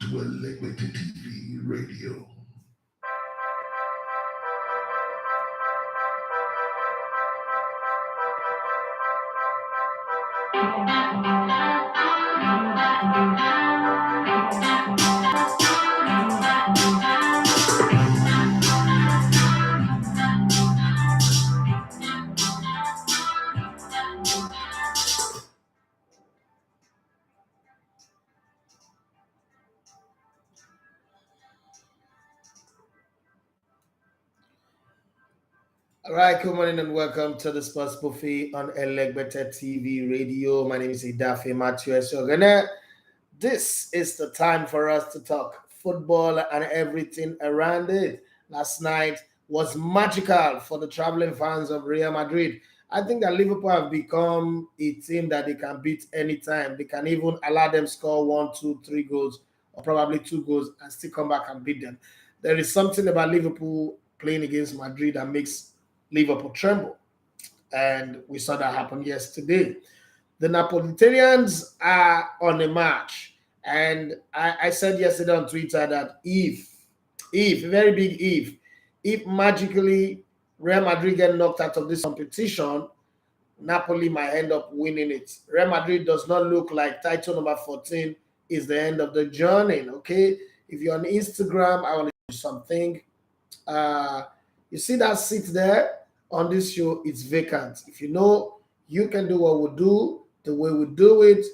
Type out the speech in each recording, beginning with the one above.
to Electric TV Radio. All right, good morning and welcome to the Sports Buffet on Electric TV Radio. My name is Idafe Matthew Esogene. This is the time for us to talk football and everything around it. Last night was magical for the traveling fans of Real Madrid. I think that Liverpool have become a team that they can beat anytime. They can even allow them score 1, 2, 3 goals or probably 2 goals and still come back and beat them. There is something about Liverpool playing against Madrid that makes Liverpool tremble. And we saw that happen yesterday. The Napolitanians are on a march. And I said yesterday on Twitter that if, a very big if magically Real Madrid get knocked out of this competition, Napoli might end up winning it. Real Madrid does not look like title number 14 is the end of the journey, okay? If you're on Instagram, I want to do something. You see that seat there on this show, it's vacant. If you know you can do what we do, the way we do it,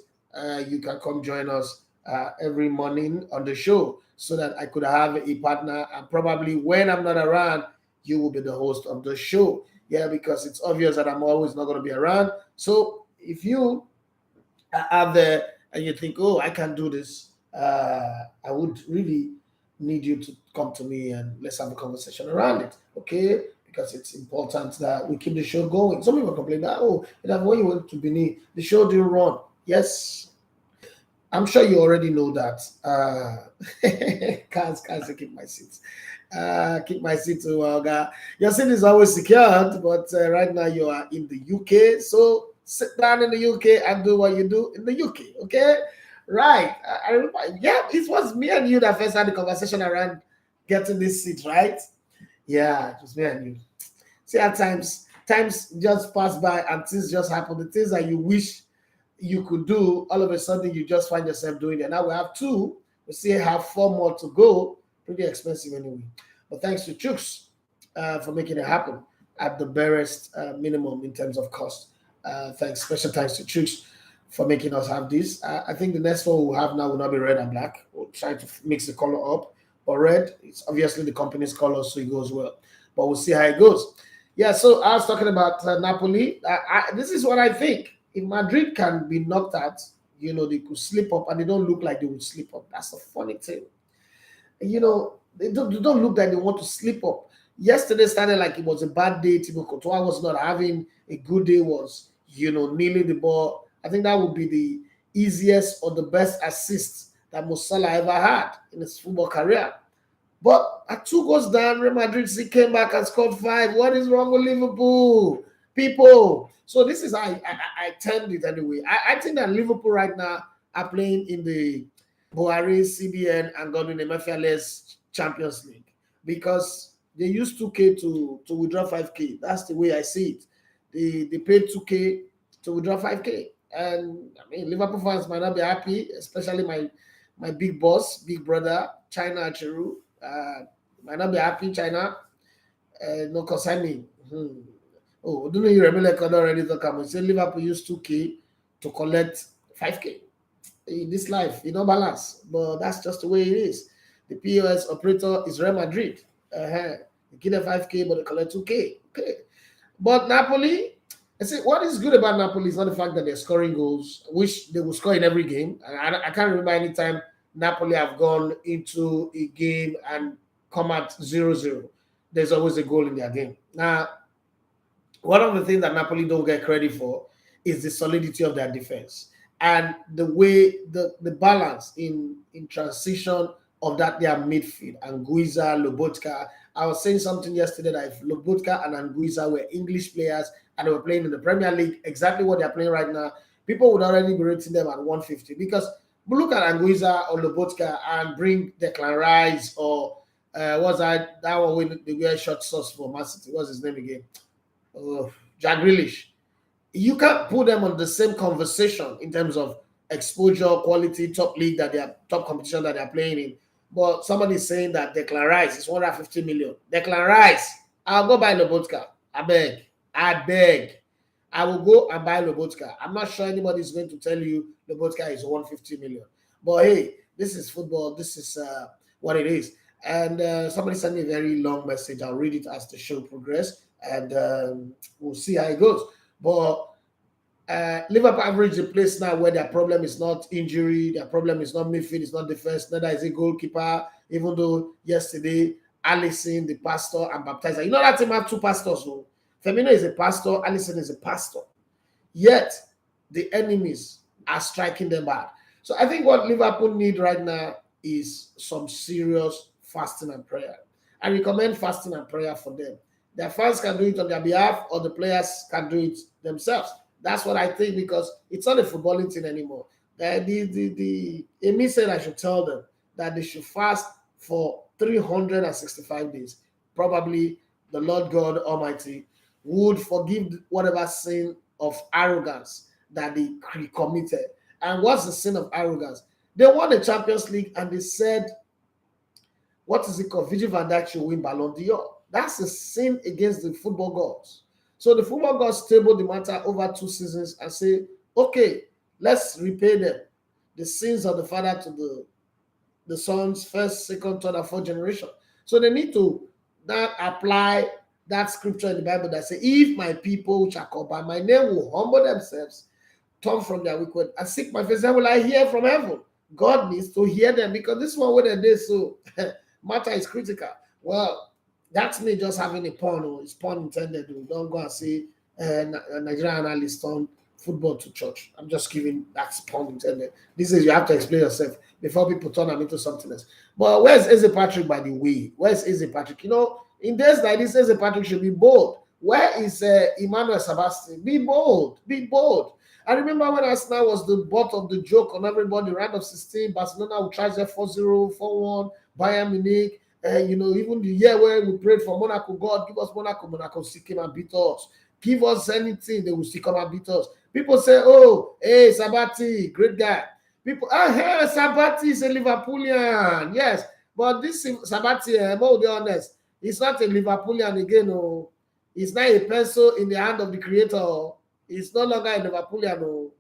you can come join us every morning on the show so that I could have a partner. And probably when I'm not around, you will be the host of the show. Yeah, because it's obvious that I'm always not going to be around. So if you are out there and you think, oh, I can do this, I would really need you to come to me and let's have a conversation around it, okay? Because it's important that we keep the show going. Some people complain that, oh, when you went to Benin, the show didn't run. Yes, I'm sure you already know that. Can't keep my seat. Keep my seat to your seat is always secured, but right now you are in the UK. So sit down in the UK and do what you do in the UK, okay? Right. I remember, yeah, it was me and you that first had the conversation around getting this seat, right? Yeah, it was me and you. See, at times just pass by and things just happen. The things that you wish you could do, all of a sudden you just find yourself doing it. Now we have 2. We still have 4 more to go. Pretty expensive anyway. But thanks to Chooks for making it happen at the barest minimum in terms of cost. Special thanks to Chooks for making us have this. I think the next one we'll have now will not be red and black. We'll try to mix the color up. But red, it's obviously the company's color, so it goes well. But we'll see how it goes. Yeah, so I was talking about Napoli. This is what I think. If Madrid can be knocked out, they could slip up, and they don't look like they would slip up. That's the funny thing. They don't look like they want to slip up. Yesterday started like it was a bad day. Thibaut Courtois was not having a good day, was, kneeling the ball. I think that would be the easiest or the best assist that Mo Salah ever had in his football career. But at 2 goals down, Real Madrid came back and scored 5. What is wrong with Liverpool? People. So this is how I termed it anyway. I think that Liverpool right now are playing in the Buhari, CBN, and Godwin Emefiele's Champions League because they use 2K to withdraw 5K. That's the way I see it. They paid 2K to withdraw 5K. And I mean, Liverpool fans might not be happy, especially my big boss, big brother, China Acheru. Might not be happy, China. No concern me. Oh, don't know you remember already to come and say Liverpool used 2K to collect 5K. In this life, balance. But that's just the way it is. The POS operator is Real Madrid. They give them 5K, but they collect 2K. Okay. But Napoli, I say what is good about Napoli is not the fact that they're scoring goals, which they will score in every game. I can't remember any time Napoli have gone into a game and come out 0-0. There's always a goal in their game. Now, one of the things that Napoli don't get credit for is the solidity of their defense and the way the balance in transition of that their midfield. Anguissa, Lobotka. I was saying something yesterday that if Lobotka and Anguissa were English players and they were playing in the Premier League, exactly what they're playing right now, people would already be rating them at 150 because But look at Anguissa or Lobotka and bring Declan Rice or what's that one when they wear short sauce for Man City? What's his name again? Jack Grealish. You can't put them on the same conversation in terms of exposure, quality, top league that they are top competition that they are playing in. But somebody is saying that Declan Rice is 150 million. Declan Rice, I'll go buy Lobotka. I beg. I beg. I will go and buy Lobotka. I'm not sure anybody is going to tell you Lobotka is 150 million. But hey, this is football. This is what it is. And somebody sent me a very long message. I'll read it as the show progresses, and we'll see how it goes. But Liverpool have reached a place now where their problem is not injury, their problem is not midfield, it's not defense, neither is a goalkeeper. Even though yesterday, Alisson, the pastor, and baptizer. You know that team have two pastors. So Firmino is a pastor, Alisson is a pastor. Yet the enemies are striking them bad. So I think what Liverpool need right now is some serious fasting and prayer. I recommend fasting and prayer for them. Their fans can do it on their behalf, or the players can do it themselves. That's what I think, because it's not a footballing thing anymore. Emi said I should tell them that they should fast for 365 days. Probably the Lord God Almighty would forgive whatever sin of arrogance that they committed. And what's the sin of arrogance? They won the Champions League and they said, what is it called? Virgil van Dijk should win Ballon d'Or. That's a sin against the football gods. So the football gods table the matter over 2 seasons and say, okay, let's repay them the sins of the father to the son's first, second, third, and fourth generation. So they need to now apply that scripture in the Bible that says, if my people which are called by my name will humble themselves, turn from their wicked and seek my face, then will I hear from heaven. God needs to hear them, because this one where they did so matter is critical. Well, that's me just having a pun, or it's pun intended. Don't go and say Nigerian analyst turn football to church. I'm just giving that's pun intended. This is, you have to explain yourself before people turn them into something else. But where's Eze Patrick, by the way? Where's Eze Patrick? You know, in days like this, Eze Patrick should be bold. Where is Emmanuel Sebastian? Be bold. Be bold. I remember when Arsenal was the butt of the joke on everybody, round of 16, Barcelona would try their 4-0, 4-1, Bayern Munich. You know, even the year where we prayed for Monaco, God, give us Monaco. Monaco still came and beat us. Give us anything, they will still come and beat us. People say, oh, hey, Sabati, great guy. People, hey, Sabati is a Liverpoolian. Yes, but this Sabati, more to be honest, he's not a Liverpoolian again. Oh. He's not a pencil in the hand of the creator. He's no longer a Liverpoolian. Oh.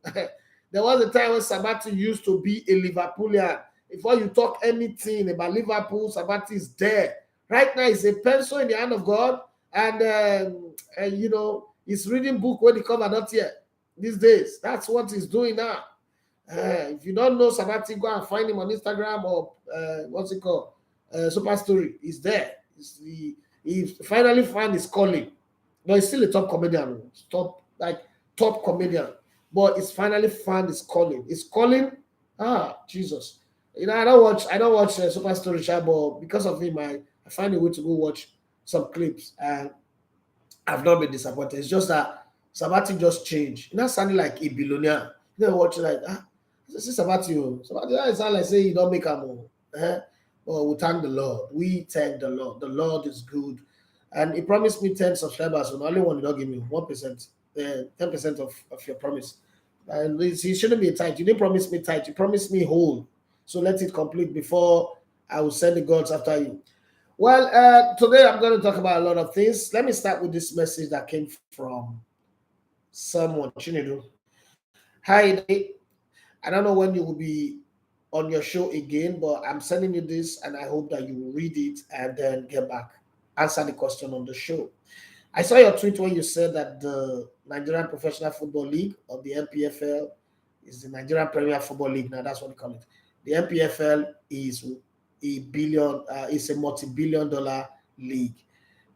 There was a time when Sabati used to be a Liverpoolian. Before you talk anything about Liverpool, Sabati is there. Right now, he's a pencil in the hand of God, and you know, he's reading book when the cover not yet. These days, that's what he's doing now. If you don't know Sabati, go and find him on Instagram or what's it called? Super Story. He's there. He finally found his calling. No, he's still a top comedian, top comedian. But he's finally found his calling. His calling, Jesus. You know, I don't watch Super Story, but because of him, I find a way to go watch some clips, and I've not been disappointed. It's just that Sabati just changed. Not sounding like a billionaire. You know, watch like this is Sabati. Sabati, sound like say you don't make a move. Well, we thank the Lord. We thank the Lord. The Lord is good, and He promised me 10 subscribers. So the only one, you don't give me 1%, 10% of your promise. And He shouldn't be tight. You didn't promise me tight. You promised me whole. So let it complete before I will send the gods after you. Well, today I'm going to talk about a lot of things. Let me start with this message that came from someone, Chinedu. Hi, I don't know when you will be on your show again, but I'm sending you this, and I hope that you will read it and then get back, answer the question on the show. I saw your tweet where you said that the Nigerian Professional Football League, or the NPFL, is the Nigerian Premier Football League. Now that's what they call it. The NPFL is a multi-billion-dollar league.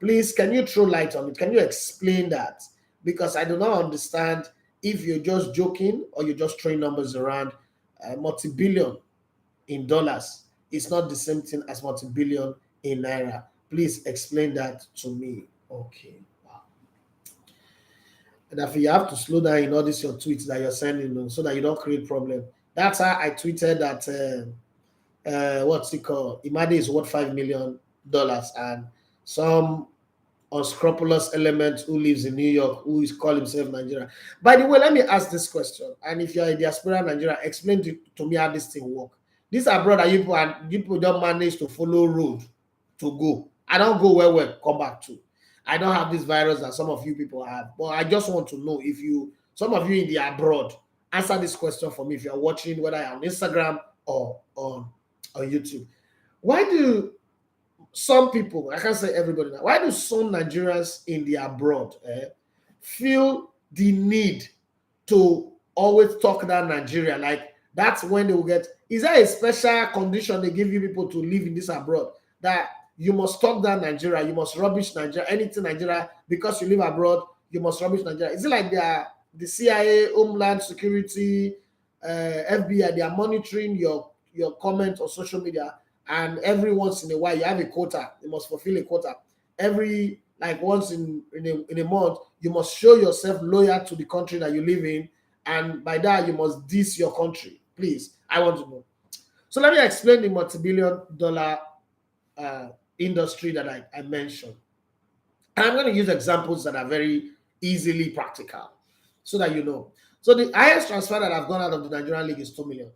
Please, can you throw light on it? Can you explain that? Because I do not understand if you're just joking or you're just throwing numbers around. Multi-billion in dollars is not the same thing as multi-billion in naira. Please explain that to me. Okay. Wow. And if you have to slow down in all these your tweets that you're sending, so that you don't create problem, That's how I tweeted that what's it called? Imade is worth $5 million, and some unscrupulous element who lives in New York, who is called himself Nigeria. By the way, let me ask this question. And if you're a diaspora Nigeria, explain to me how this thing work. These are brother you people, and people don't manage to follow road to go. I don't go where come back to. I don't have this virus that some of you people have. But I just want to know if you, some of you in the abroad, answer this question for me if you're watching, whether on Instagram or on YouTube. Why do some people, I can't say everybody now, why do some Nigerians in the abroad feel the need to always talk about Nigeria? Like that's when they will get, is there a special condition they give you people to live in this abroad that you must talk down Nigeria, you must rubbish Nigeria, anything Nigeria, because you live abroad, you must rubbish Nigeria? Is it like they are the CIA, Homeland Security, FBI, they are monitoring your comment on social media, and every once in a while you have a quota, you must fulfill a quota. Every like once in a month, you must show yourself loyal to the country that you live in, and by that you must diss your country. Please, I want to know. So let me explain the multi-billion-dollar industry that I mentioned. And I'm going to use examples that are very easily practical so that you know. So the highest transfer that I've gone out of the Nigerian league is $2 million.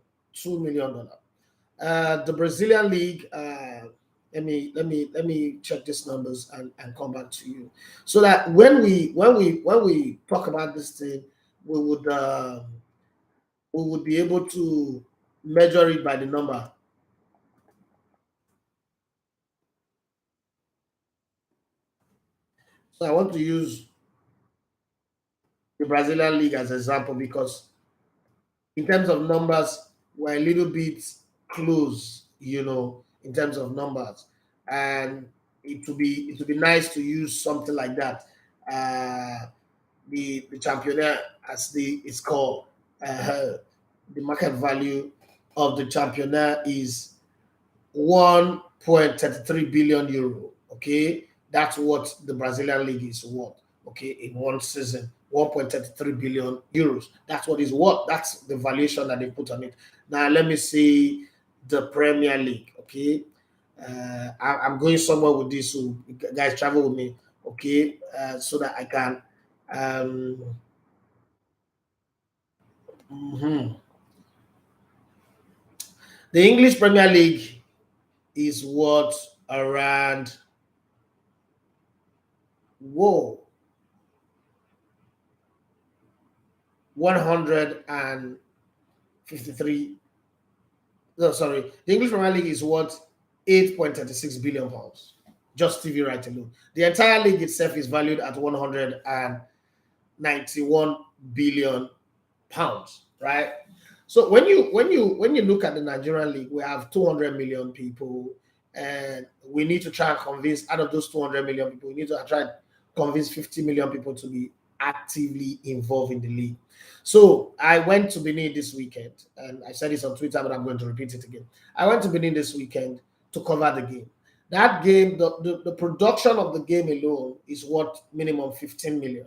The Brazilian league, let me check these numbers and come back to you, so that when we talk about this thing, we would be able to measure it by the number. So I want to use the Brazilian league as an example because in terms of numbers, we're a little bit close, in terms of numbers, and it would be nice to use something like that. The championship, as it's called, the market value of the championship is 1.33 billion euro. Okay, that's what the Brazilian league is worth. Okay, in one season, 1.33 billion euros. That's what is worth. That's the valuation that they put on it. Now let me see the Premier League. Okay, I'm going somewhere with this, so guys travel with me. Okay, so that I can. Um, mhm. The English Premier League is worth around, whoa, 153. No, sorry. The English Premier League is worth 8.36 billion pounds. Just TV right alone. The entire league itself is valued at 191 billion pounds, right? So when you look at the Nigerian league, we have 200 million people, and we need to try and convince, out of those 200 million people, we need to try and convince 50 million people to be actively involved in the league. So I went to Benin this weekend, and I said this on Twitter, but I'm going to repeat it again. I went to Benin this weekend to cover the game. That game, the production of the game alone is worth minimum 15 million,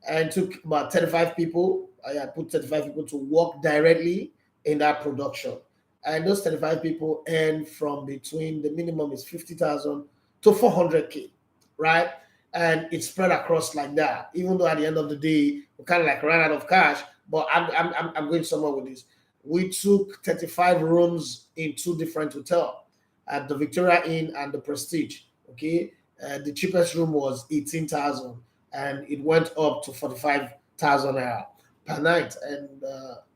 and took about 35 people. I put 35 people to work directly in that production. And those 35 people earn from between, the minimum is 50,000 to 400K, right? And it's spread across like that. Even though at the end of the day, we kind of like ran out of cash, but I'm going somewhere with this. We took 35 rooms in two different hotels, at the Victoria Inn and the Prestige. Okay, the cheapest room was 18,000, and it went up to 45,000 naira per night. And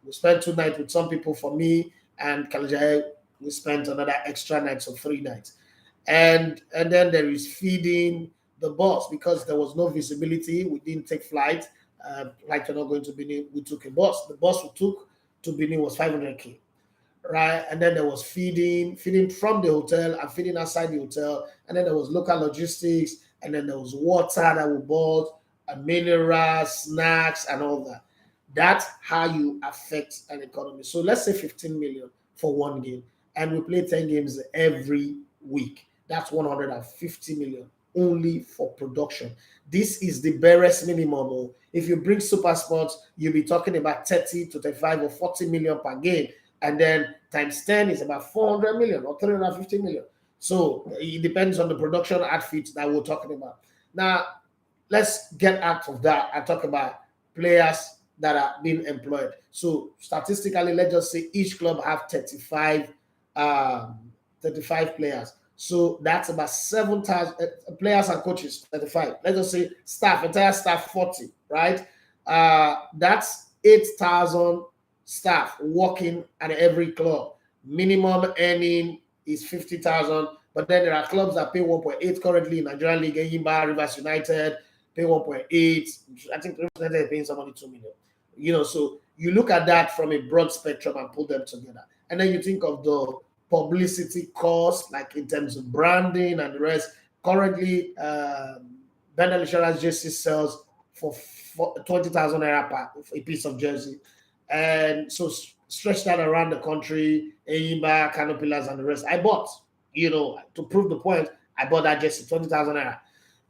we spent 2 nights with some people. For me and Kalijai, we spent another extra night, so 3 nights. And then there is feeding the bus, because there was no visibility. We didn't take flight. Like you're not going to Benin, we took a bus. The bus we took to Benin was 500K, right? And then there was feeding from the hotel and feeding outside the hotel. And then there was local logistics, and then there was water that we bought, and minerals, snacks, and all that. That's how you affect an economy. So let's say 15 million for one game, and we play 10 games every week. That's 150 million only for production. This is the barest minimum. If you bring super sports, you'll be talking about 30 to 35 or 40 million per game. And then times 10 is about 400 million or 350 million. So it depends on the production outfit that we're talking about. Now, let's get out of that and talk about players that are being employed. So statistically, let's just say each club have 35 players. So that's about 7,000 players and coaches, 35. Let's just say staff, entire staff, 40, right? That's 8,000 staff working at every club. Minimum earning is 50,000, but then there are clubs that pay 1.8 currently in Nigerian League, Yimba, Rivers United, pay 1.8. I think Rivers United are paying somebody 2 million. So you look at that from a broad spectrum and put them together. And then you think of the publicity cost, like in terms of branding and the rest. Currently, Bendel Insurance jersey sells for 20,000 naira per a piece of jersey. And so stretch that around the country, Eyimba, Canopilas, and the rest. I bought, to prove the point, I bought that jersey, 20,000 naira.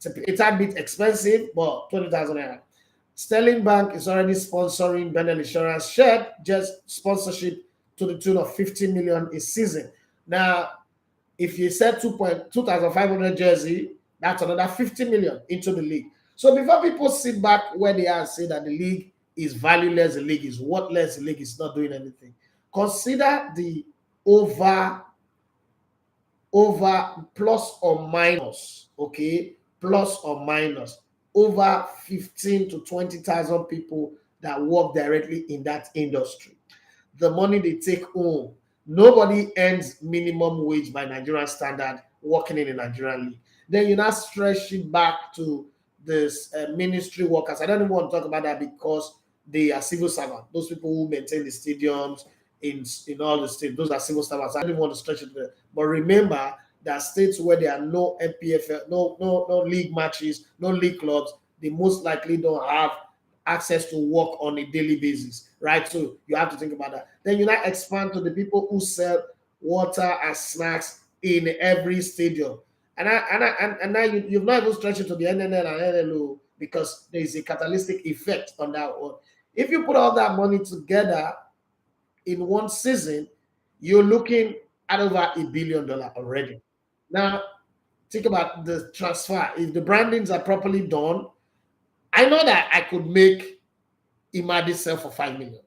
It's a bit expensive, but 20,000 naira. Sterling Bank is already sponsoring Bendel Insurance shirt, just sponsorship to the tune of 50 million a season. Now, if you sell 2,500 jersey, that's another 50 million into the league. So before people sit back where they are and say that the league is valueless, the league is worthless, the league is not doing anything, consider the over plus or minus, okay, plus or minus over 15 to 20,000 people that work directly in that industry. The money they take home, nobody earns minimum wage by Nigerian standard working in the Nigerian league. Then you now stretch it back to this ministry workers. I don't even want to talk about that because they are civil servants. Those people who maintain the stadiums in all the states, those are civil servants. I don't even want to stretch it there. But remember that states where there are no NPFL, no league matches, no league clubs, they most likely don't have access to work on a daily basis, right? So you have to think about that. Then you now expand to the people who sell water and snacks in every stadium. And now you've not even stretched it to the NNL and NLO because there is a catalytic effect on that one. If you put all that money together in one season, you're looking at over $1 billion already. Now, think about the transfer. If the brandings are properly done, I know that I could make Imadi sell for $5 million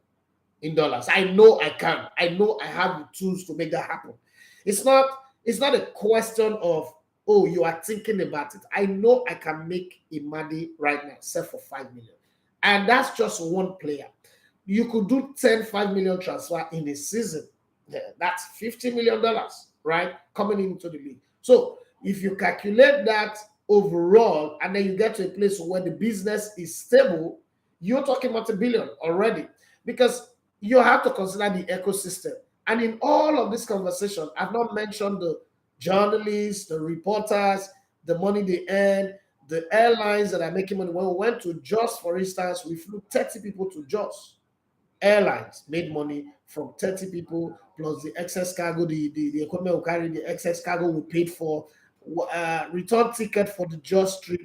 in dollars. I know I can. I know I have the tools to make that happen. It's not a question of, oh, you are thinking about it. I know I can make Imadi right now sell for $5 million. And that's just one player. You could do 5 million transfer in a season. Yeah, that's $50 million, right? Coming into the league. So if you calculate that overall, and then you get to a place where the business is stable, you're talking about $1 billion already, because you have to consider the ecosystem. And in all of this conversation, I've not mentioned the journalists, the reporters, the money they earn, the airlines that are making money. When we went to Jos, for instance, we flew 30 people to Jos. Airlines made money from 30 people plus the excess cargo, the equipment we carry, the excess cargo we paid for, return ticket for the Just trip.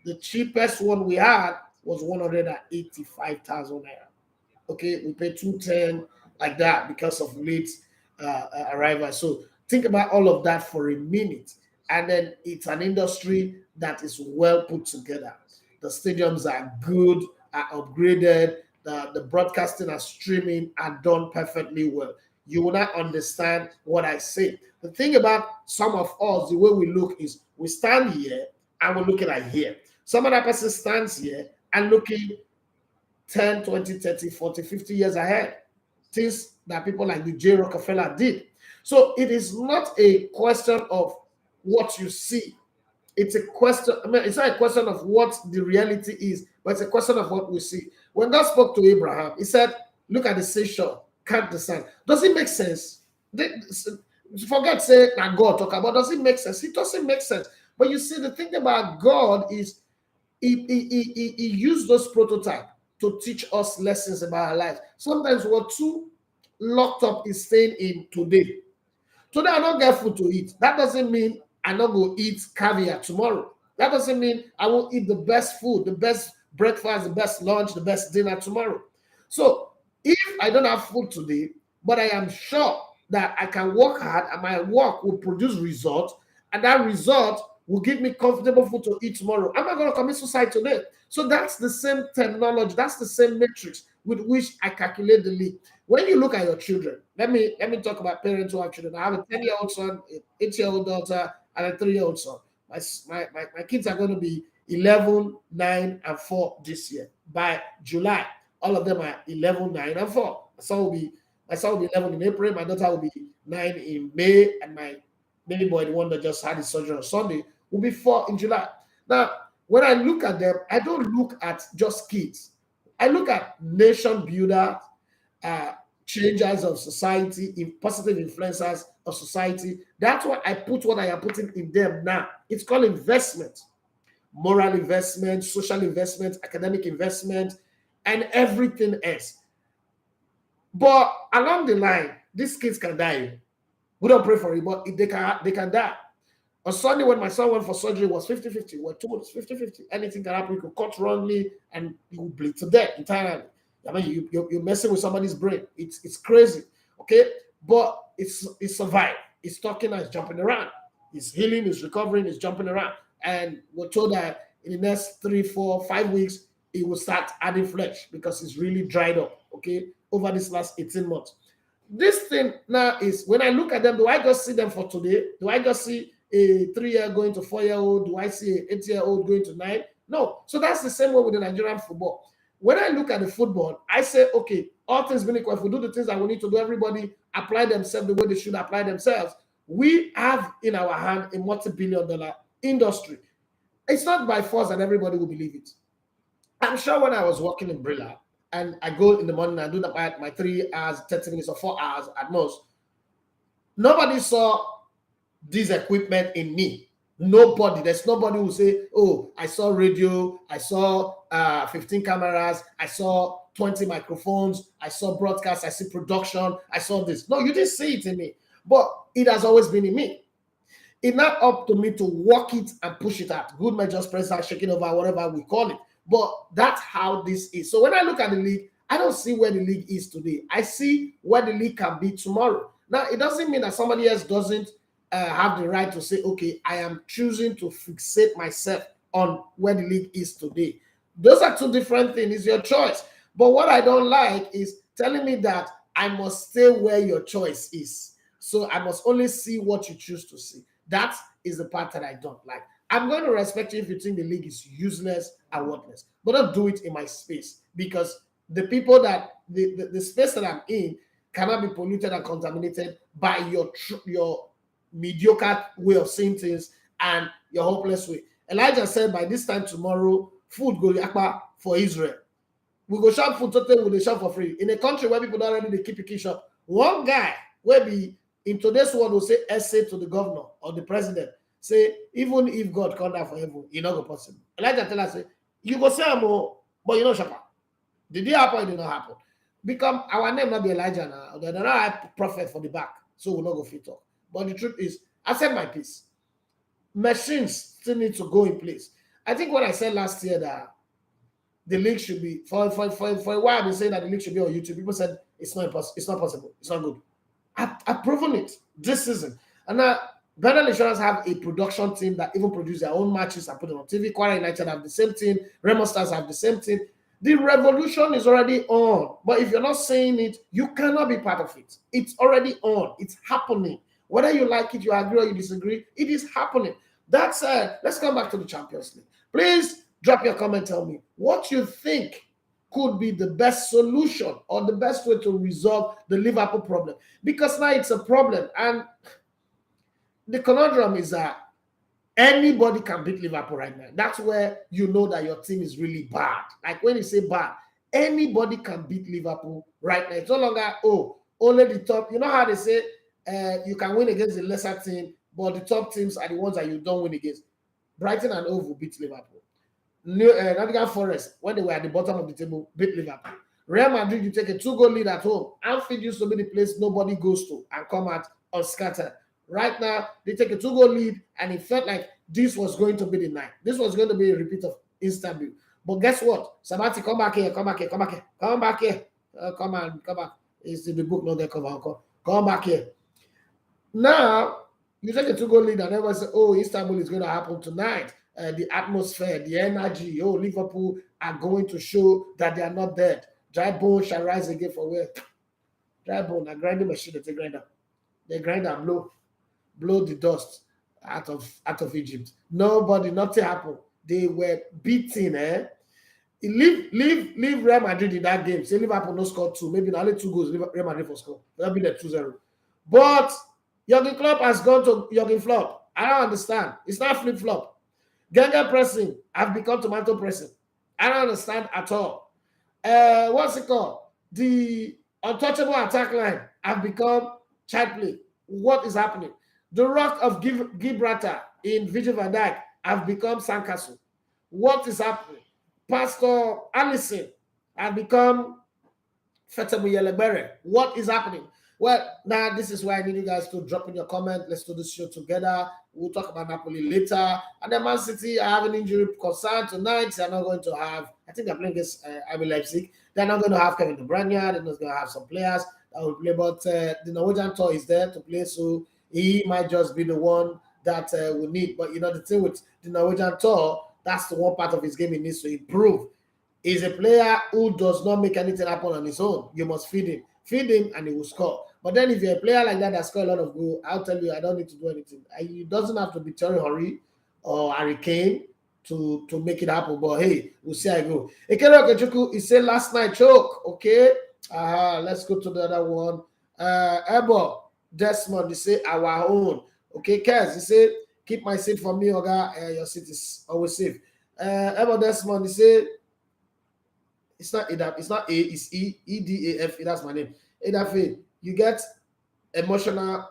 The cheapest one we had was 185,000 naira. Okay, we paid 210 like that because of late arrival. So think about all of that for a minute, and then it's an industry that is well put together. The stadiums are good, are upgraded. The broadcasting and streaming are done perfectly well. You will not understand what I say. The thing about some of us, the way we look is we stand here and we're looking at here. Some other person stands here and looking 10, 20, 30, 40, 50 years ahead. Things that people like the J. Rockefeller did. So it is not a question of what you see. It's a question, it's not a question of what the reality is, but it's a question of what we see. When God spoke to Abraham, he said, look at the seashore, count the sand. Does it make sense? Forget say that God talk about, does it make sense? It doesn't make sense. But you see, the thing about God is he used those prototypes to teach us lessons about our lives. Sometimes we're too locked up in staying in today. Today I don't get food to eat. That doesn't mean I not go eat caviar tomorrow. That doesn't mean I will eat the best food, the best breakfast, the best lunch, the best dinner tomorrow. So if I don't have food today, but I am sure that I can work hard and my work will produce results, and that result will give me comfortable food to eat tomorrow, I'm not going to commit suicide today. So that's the same terminology, that's the same matrix with which I calculate the league. When you look at your children, let me talk about parents who have children. I have a 10-year-old son, an 8-year-old daughter, and a 3-year-old son. My kids are going to be 11, 9, and 4 this year. By July, all of them are 11, 9, and 4. My son will be 11 in April, my daughter will be 9 in May, and my baby boy, the one that just had his surgery on Sunday, will be 4 in July. Now, when I look at them, I don't look at just kids. I look at nation builder, changers of society, positive influencers of society. That's why I put what I am putting in them now. It's called investment, moral investment, social investment, academic investment, and everything else. But along the line, these kids can die. We don't pray for it, but they can die. On Sunday, when my son went for surgery, it was 50-50. We're told it's 50-50. Anything can happen. You could cut wrongly and you will bleed to death entirely. I mean, you're messing with somebody's brain. It's crazy. Okay? But it's survived. It's talking and it's jumping around. It's healing, it's recovering, it's jumping around. And we're told that in the next 3, 4, 5 weeks, it will start adding flesh because it's really dried up, okay, over this last 18 months. This thing now is, when I look at them, do I just see them for today? Do I just see a 3-year going to 4-year-old? Do I see an 8-year-old going to 9? No. So that's the same way with the Nigerian football. When I look at the football, I say, okay, all things being equal, if we do the things that we need to do, everybody apply themselves the way they should apply themselves. We have in our hand a multi-billion-dollar industry. It's not by force that everybody will believe it. I'm sure when I was working in Brilla, and I go in the morning and do my 3 hours, 30 minutes, or 4 hours at most, nobody saw this equipment in me. Nobody. There's nobody who say, oh, I saw radio, I saw 15 cameras, I saw 20 microphones, I saw broadcast, I see production, I saw this. No, you didn't see it in me. But it has always been in me. It's not up to me to work it and push it out. Good man just press out, shaking over, whatever we call it. But that's how this is. So when I look at the league, I don't see where the league is today. I see where the league can be tomorrow. Now, it doesn't mean that somebody else doesn't have the right to say, okay, I am choosing to fixate myself on where the league is today. Those are two different things. It's your choice. But what I don't like is telling me that I must stay where your choice is. So I must only see what you choose to see. That is the part that I don't like. I'm going to respect you if you think the league is useless and worthless, but don't do it in my space, because the people that the space that I'm in cannot be polluted and contaminated by your mediocre way of seeing things and your hopeless way. Elijah said by this time tomorrow, food go yakpa for Israel. We go shop food today, we go shop for free. In a country where people don't already keep picking shop, one guy will be in today's world will say essay to the governor or the president. Say, even if God come down for heaven, it's not going possible. Elijah tell us, say, you go say more, but you know, Shapa. Did it happen? It did not happen. Become our name not be Elijah now. They're not a prophet for the back, so we'll not go fit talk. But the truth is, I said my piece. Machines still need to go in place. I think what I said last year that the league should be for a while. I've been saying that the league should be on YouTube. People said it's not possible. It's not good. I've proven it this season, and now. Bernal Insurance have a production team that even produce their own matches and put them on TV. Kwara United have the same team. Remo Stars have the same team. The revolution is already on. But if you're not saying it, you cannot be part of it. It's already on. It's happening. Whether you like it, you agree or you disagree, it is happening. That's let's come back to the Champions League. Please drop your comment. Tell me what you think could be the best solution or the best way to resolve the Liverpool problem. Because now it's a problem. And the conundrum is that anybody can beat Liverpool right now. That's where you know that your team is really bad. Like when you say bad, anybody can beat Liverpool right now. It's no longer, oh, only the top. You know how they say you can win against the lesser team, but the top teams are the ones that you don't win against. Brighton and Hove will beat Liverpool. Nottingham Forest, when they were at the bottom of the table, beat Liverpool. Real Madrid, you take a 2-goal lead at home. Anfield used to be the place nobody goes to and come out unscattered. Right now, they take a 2-goal lead, and it felt like this was going to be the night. This was going to be a repeat of Istanbul. But guess what? Sabati, come back here, come back here, come back here, come back here. Come on, come back. It's in the book, not the cover. Come back here. Now, you take a 2-goal lead, and everyone says, oh, Istanbul is going to happen tonight. The atmosphere, the energy, oh, Liverpool are going to show that they are not dead. Dry bone shall rise again for where? Dry bone, a grinding machine, they grind up. They grind and blow the dust out of Egypt. Nobody, nothing happened. They were beaten, Leave Real Madrid in that game. Say Liverpool no score 2, maybe only 2 goals. Real Madrid for score. That'll be the 2-0. But Jurgen Klopp has gone to Jurgen Flop. I don't understand. It's not flip flop. Ganga pressing have become tomato pressing. I don't understand at all. What's it called? The untouchable attack line have become child play. What is happening? The Rock of Gibraltar in Virgil van Dijk have become sandcastle. What is happening? Pastor Allison have become Fetabu Yelebere. What is happening? Well, now this is why I need you guys to drop in your comment. Let's do this show together. We'll talk about Napoli later. And then Man City are having injury concern tonight. They're not going to have, I think they're playing against RB Leipzig. They're not going to have Kevin De Bruyne. They're not going to have some players that will play. But the Norwegian tour is there to play. So he might just be the one that we need. But, the thing with the Norwegian tour, that's the one part of his game he needs to improve. He's a player who does not make anything happen on his own. You must feed him. Feed him and he will score. But then if you're a player like that scores a lot of goals, I'll tell you, I don't need to do anything. It doesn't have to be Thierry Henry or Harry Kane to make it happen. But hey, we'll see how I go. Ekele Okechukwu, he said last night choke. Okay. Let's go to the other one. Ebo Desmond, he said our own. Okay, Kez, he said keep my seat for me, Oga. Your seat is always safe. Ebo Desmond, he said it's not EDAF, it's not A, it's EDAF. That's my name. EDAF, you get emotional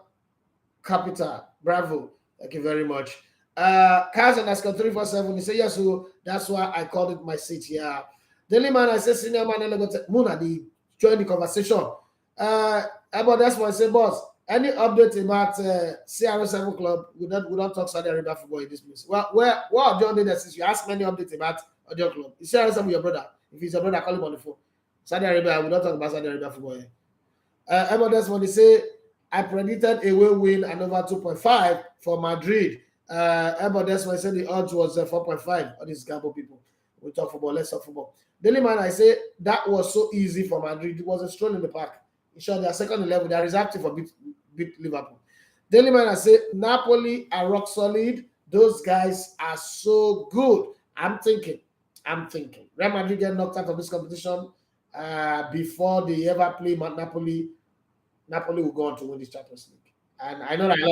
capital. Bravo. Thank you very much. Kaz and Aska 347, he said, yes, so that's why I called it my seat here. Daily man, I said, senior man, Muna, they join the conversation. About that's why I say, boss, any update about CR7 club? We don't talk Saudi Arabia football in this place. Well, what John did since you ask many updates about your club? Is CR7 your brother? If he's your brother, call him on the phone. Saudi Arabia, we don't talk about Saudi Arabia football here. That's when they say I predicted away win and over 2.5 for Madrid. That's when I said the odds was 4.5. All these gamble people. We talk football, let's talk football. Daily man, I say that was so easy for Madrid. It was a stroll in the park. In short, they are second level. They are reserved for beat Liverpool. Daily man, I say Napoli are rock solid. Those guys are so good. I'm thinking. Real Madrid get knocked out of this competition before they ever play Napoli. Napoli will go on to win this Champions League. And I know that a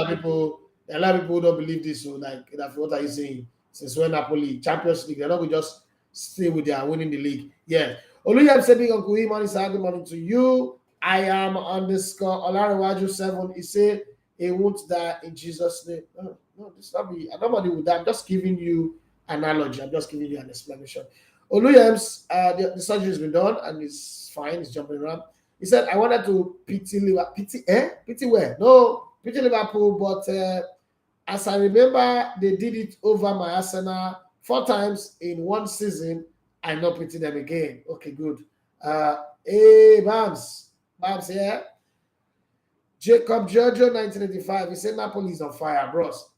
lot of people don't believe this. So, like, what are you saying? Since when Napoli Champions League, they're not going to just stay with their winning the league. Yeah. Oluyem saying, Uncle Iman is good morning to you. I am underscore Olarewaju 7. He said he won't die in Jesus' name. No, this not be. Nobody will die. I'm just giving you analogy. I'm just giving you an explanation. Oluyem's the surgery has been done and he's fine. He's jumping around. He said, I wanted to pity Liverpool. Pity where? No, pity Liverpool. But as I remember, they did it over my Arsenal 4 times in one season. I not pity them again. Okay, good. Hey, Bams, yeah. Jacob Giorgio, 1985. He said Napoli is on fire, bros.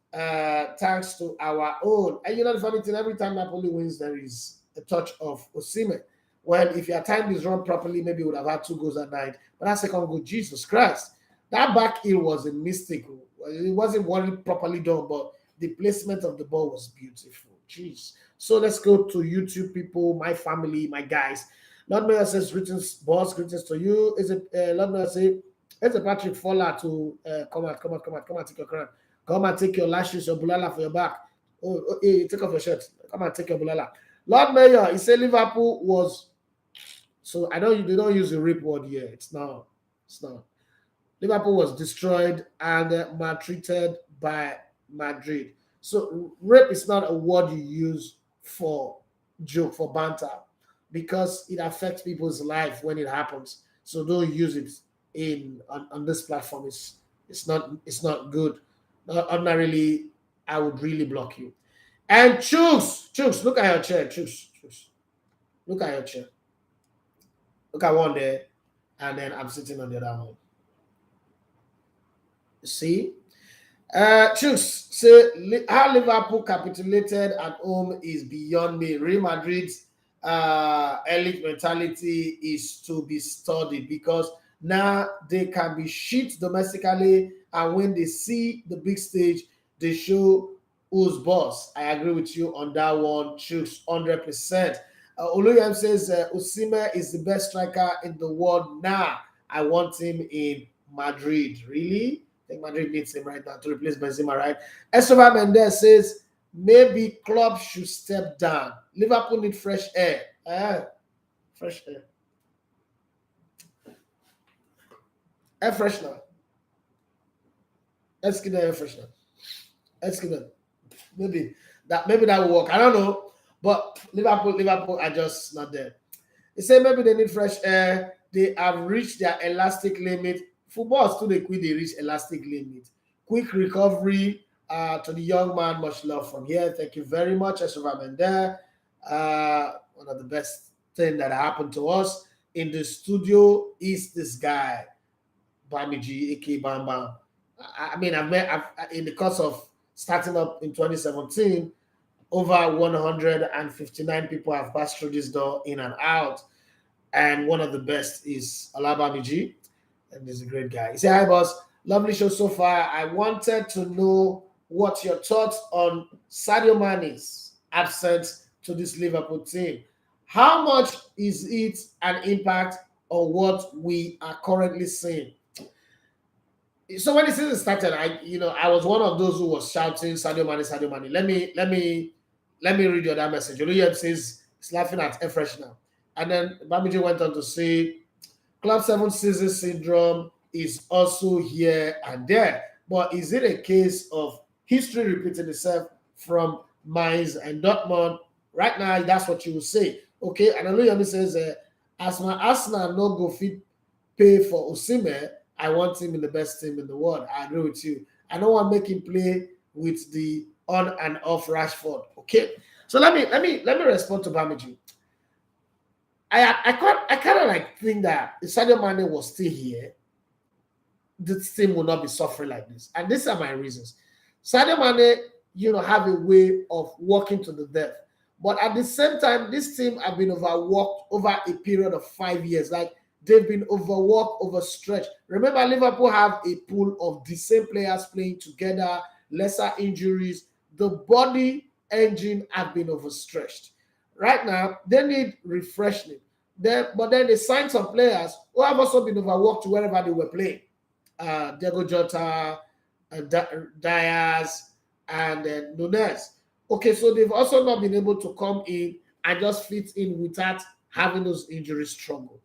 Thanks to our own. And the funny thing, every time Napoli wins, there is a touch of Osimhen. Well, if your time is run properly, maybe you would have had 2 goals at night. But that second goal, Jesus Christ. That backheel was a mistake. It wasn't one properly done, but the placement of the ball was beautiful. Jeez. So let's go to YouTube people, my family, my guys. Lord Mayor says, greetings, boss, greetings to you. Lord Mayor say, it's a Patrick Fowler to come out, take your crown. Come and take your lashes, your bulala for your back. Oh, hey, take off your shirt. Come and take your bulala. Lord Mayor, he said Liverpool was. So I know they don't use the rape word here. It's not. Liverpool was destroyed and maltreated by Madrid. So rape is not a word you use for joke, for banter, because it affects people's life when it happens. So don't use it on this platform. It's not good. Ordinarily, I would really block you. And choose, look at your chair, choose. Look at your chair. Look at one there, and then I'm sitting on the other one. See? Choose. So how Liverpool capitulated at home is beyond me. Real Madrid's elite mentality is to be studied because now they can be shit domestically, and when they see the big stage, they show who's boss. I agree with you on that one. Choose 100%. Oluyem says Osimhen is the best striker in the world now. I want him in Madrid. Really? I think Madrid needs him right now to replace Benzema, right? Esteban Mendes says maybe club should step down. Liverpool need fresh air. Fresh air. Air freshener. Let's give them air freshener. Let's give them. Maybe that will work. I don't know. But Liverpool are just not there. They say maybe they need fresh air. They have reached their elastic limit. Football still they reach elastic limit. Quick recovery to the young man. Much love from here. Thank you very much, Esra Mender. One of the best thing that happened to us in the studio is this guy, Bamiji, aka Bam Bam. I mean, I've in the course of starting up in 2017, over 159 people have passed through this door in and out. And one of the best is Alabamiji. And he's a great guy. He said, hi, boss. Lovely show so far. I wanted to know what your thoughts on Sadio Mane's absence to this Liverpool team. How much is it an impact on what we are currently seeing? So when the season started, I was one of those who was shouting Sadio Mane, Sadio Mane. Let me read your that message. Oluyem says he's laughing at air freshener. And then Bamiji went on to say Club 7 season syndrome is also here and there. But is it a case of history repeating itself from Mainz and Dortmund? Right now, that's what you will say. Okay, and Oluyemi says, as my Arsenal no go fit pay for Osimhen, I want him in the best team in the world. I agree with you. I don't want to make him play with the on and off Rashford. Okay, so let me respond to Bamiji. I kind of like think that if Sadio Mane was still here, this team would not be suffering like this. And these are my reasons. Sadio Mane, have a way of walking to the death. But at the same time, this team have been overworked over a period of 5 years. Like they've been overworked, overstretched. Remember, Liverpool have a pool of the same players playing together, lesser injuries. The body engine have been overstretched. Right now, they need refreshing. But then they signed some players who have also been overworked wherever they were playing. Diego Jota, Diaz, and Nunes. Okay, so they've also not been able to come in and just fit in without having those injuries struggle.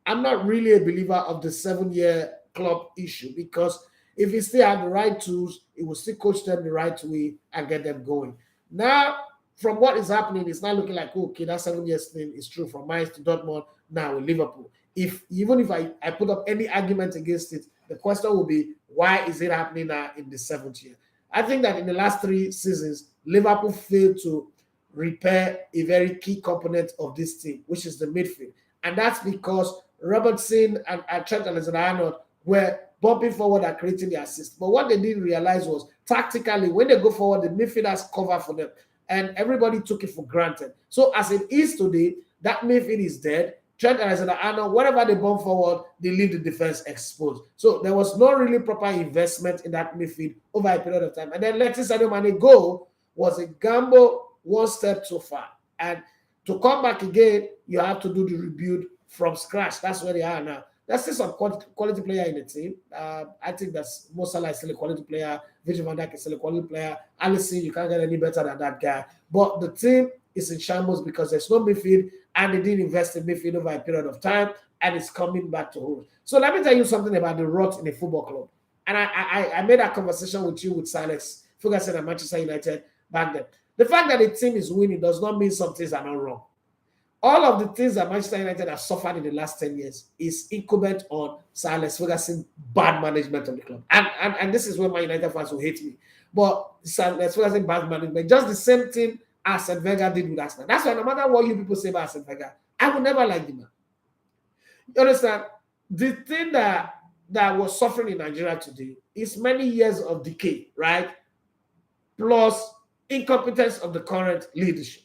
I'm not really a believer of the 7-year club issue because if he still have the right tools, he will still coach them the right way and get them going. Now, from what is happening, it's not looking like, okay, that 7 years thing is true from Mainz to Dortmund, now with Liverpool. Even if I put up any argument against it, the question will be, why is it happening now in the 7th year? I think that in the last 3 seasons, Liverpool failed to repair a very key component of this team, which is the midfield. And that's because Robertson and Trent Alexander-Arnold were bumping forward and creating the assist. But what they didn't realize was, tactically, when they go forward, the midfielders cover for them. And everybody took it for granted. So as it is today, that midfield is dead. Trent Alexander-Arnold, whenever they bump forward, they leave the defense exposed. So there was no really proper investment in that midfield over a period of time. And then letting Sadio Mane go was a gamble one step too far. And to come back again, you have to do the rebuild from scratch. That's where they are now. There's still some quality player in the team. I think that's Mo Salah is still a quality player. Virgil van Dijk is still a quality player. Alisson, you can't get any better than that guy. But the team is in shambles because there's no midfield and they didn't invest in midfield over a period of time and it's coming back to hold. So let me tell you something about the rot in a football club. And I made that conversation with you with Silex Ferguson at Manchester United back then. The fact that the team is winning does not mean some things are not wrong. all of the things that Manchester United have suffered in the last 10 years is incumbent on Sir Alex Ferguson's bad management of the club. And this is where my United fans will hate me. But Sir Alex Ferguson's bad management, just the same thing Arsene Wenger did with Arsenal. That's why no matter what you people say about Arsene Wenger, I will never like the man. You understand? The thing that was suffering in Nigeria today is many years of decay, right? Plus incompetence of the current leadership.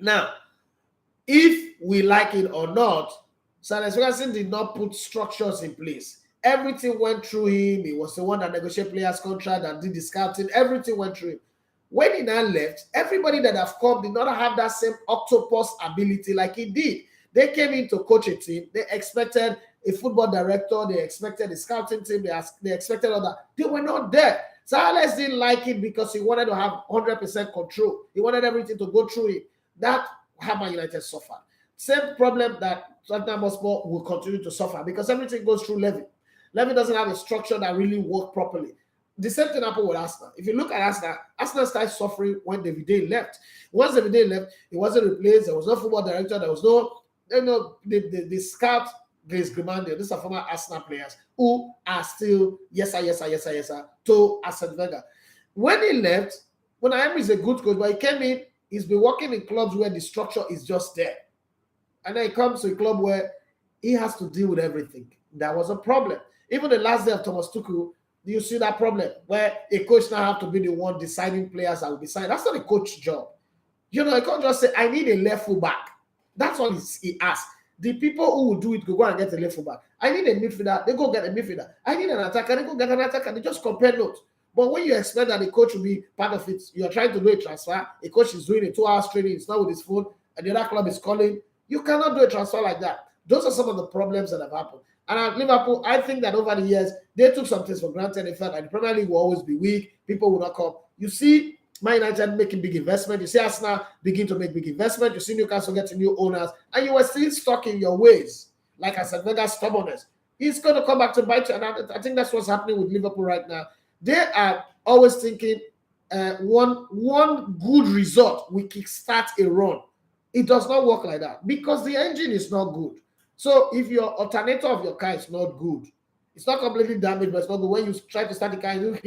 Now, if we like it or not, Sir Alex Ferguson did not put structures in place. Everything went through him. He was the one that negotiated players' contract and did the scouting. Everything went through him. When he now left, everybody that have come did not have that same octopus ability like he did. They came in to coach a team. They expected a football director. They expected a scouting team. They expected all that. They were not there. So Alex didn't like it because he wanted to have 100% control. He wanted everything to go through him. That how Man United suffered. Same problem that Tottenham Hotspur will continue to suffer because everything goes through Levy. Levy doesn't have a structure that really works properly. The same thing happened with Arsenal. If you look at Arsenal started suffering when David left. Once David left, he wasn't replaced. There was no football director. There was no, the scout, Grace Grimaldi. These are former Arsenal players who are still yes sir to Arsene Wenger. When he left, when Emery is a good coach, but he came in, he's been working in clubs where the structure is just there. And then he comes to a club where he has to deal with everything. That was a problem. Even the last day of Thomas Tuchel, you see that problem where a coach now have to be the one deciding players that will be signed. That's not a coach job. You know, he can't just say, I need a left full back. That's all he asks. The people who will do it go and get a left full back. I need a midfielder, they go get a midfielder. I need an attacker, they go get an attacker. They just compare notes. But when you expect that the coach will be part of it, you're trying to do a transfer, a coach is doing a 2 hours training, it's not with his phone, and the other club is calling, you cannot do a transfer like that. Those are some of the problems that have happened. And at Liverpool, I think that over the years, they took some things for granted. They felt that the Premier League will always be weak, people will not come. You see Man United making big investment, you see Arsenal begin to make big investment, you see Newcastle getting new owners, and you were still stuck in your ways, like I said, Wenger's stubbornness. He's going to come back to bite you, and I think that's what's happening with Liverpool right now. They are always thinking one good result will kickstart a run. It does not work like that because the engine is not good. So if your alternator of your car is not good, it's not completely damaged, but it's not good. When you try to start the car, you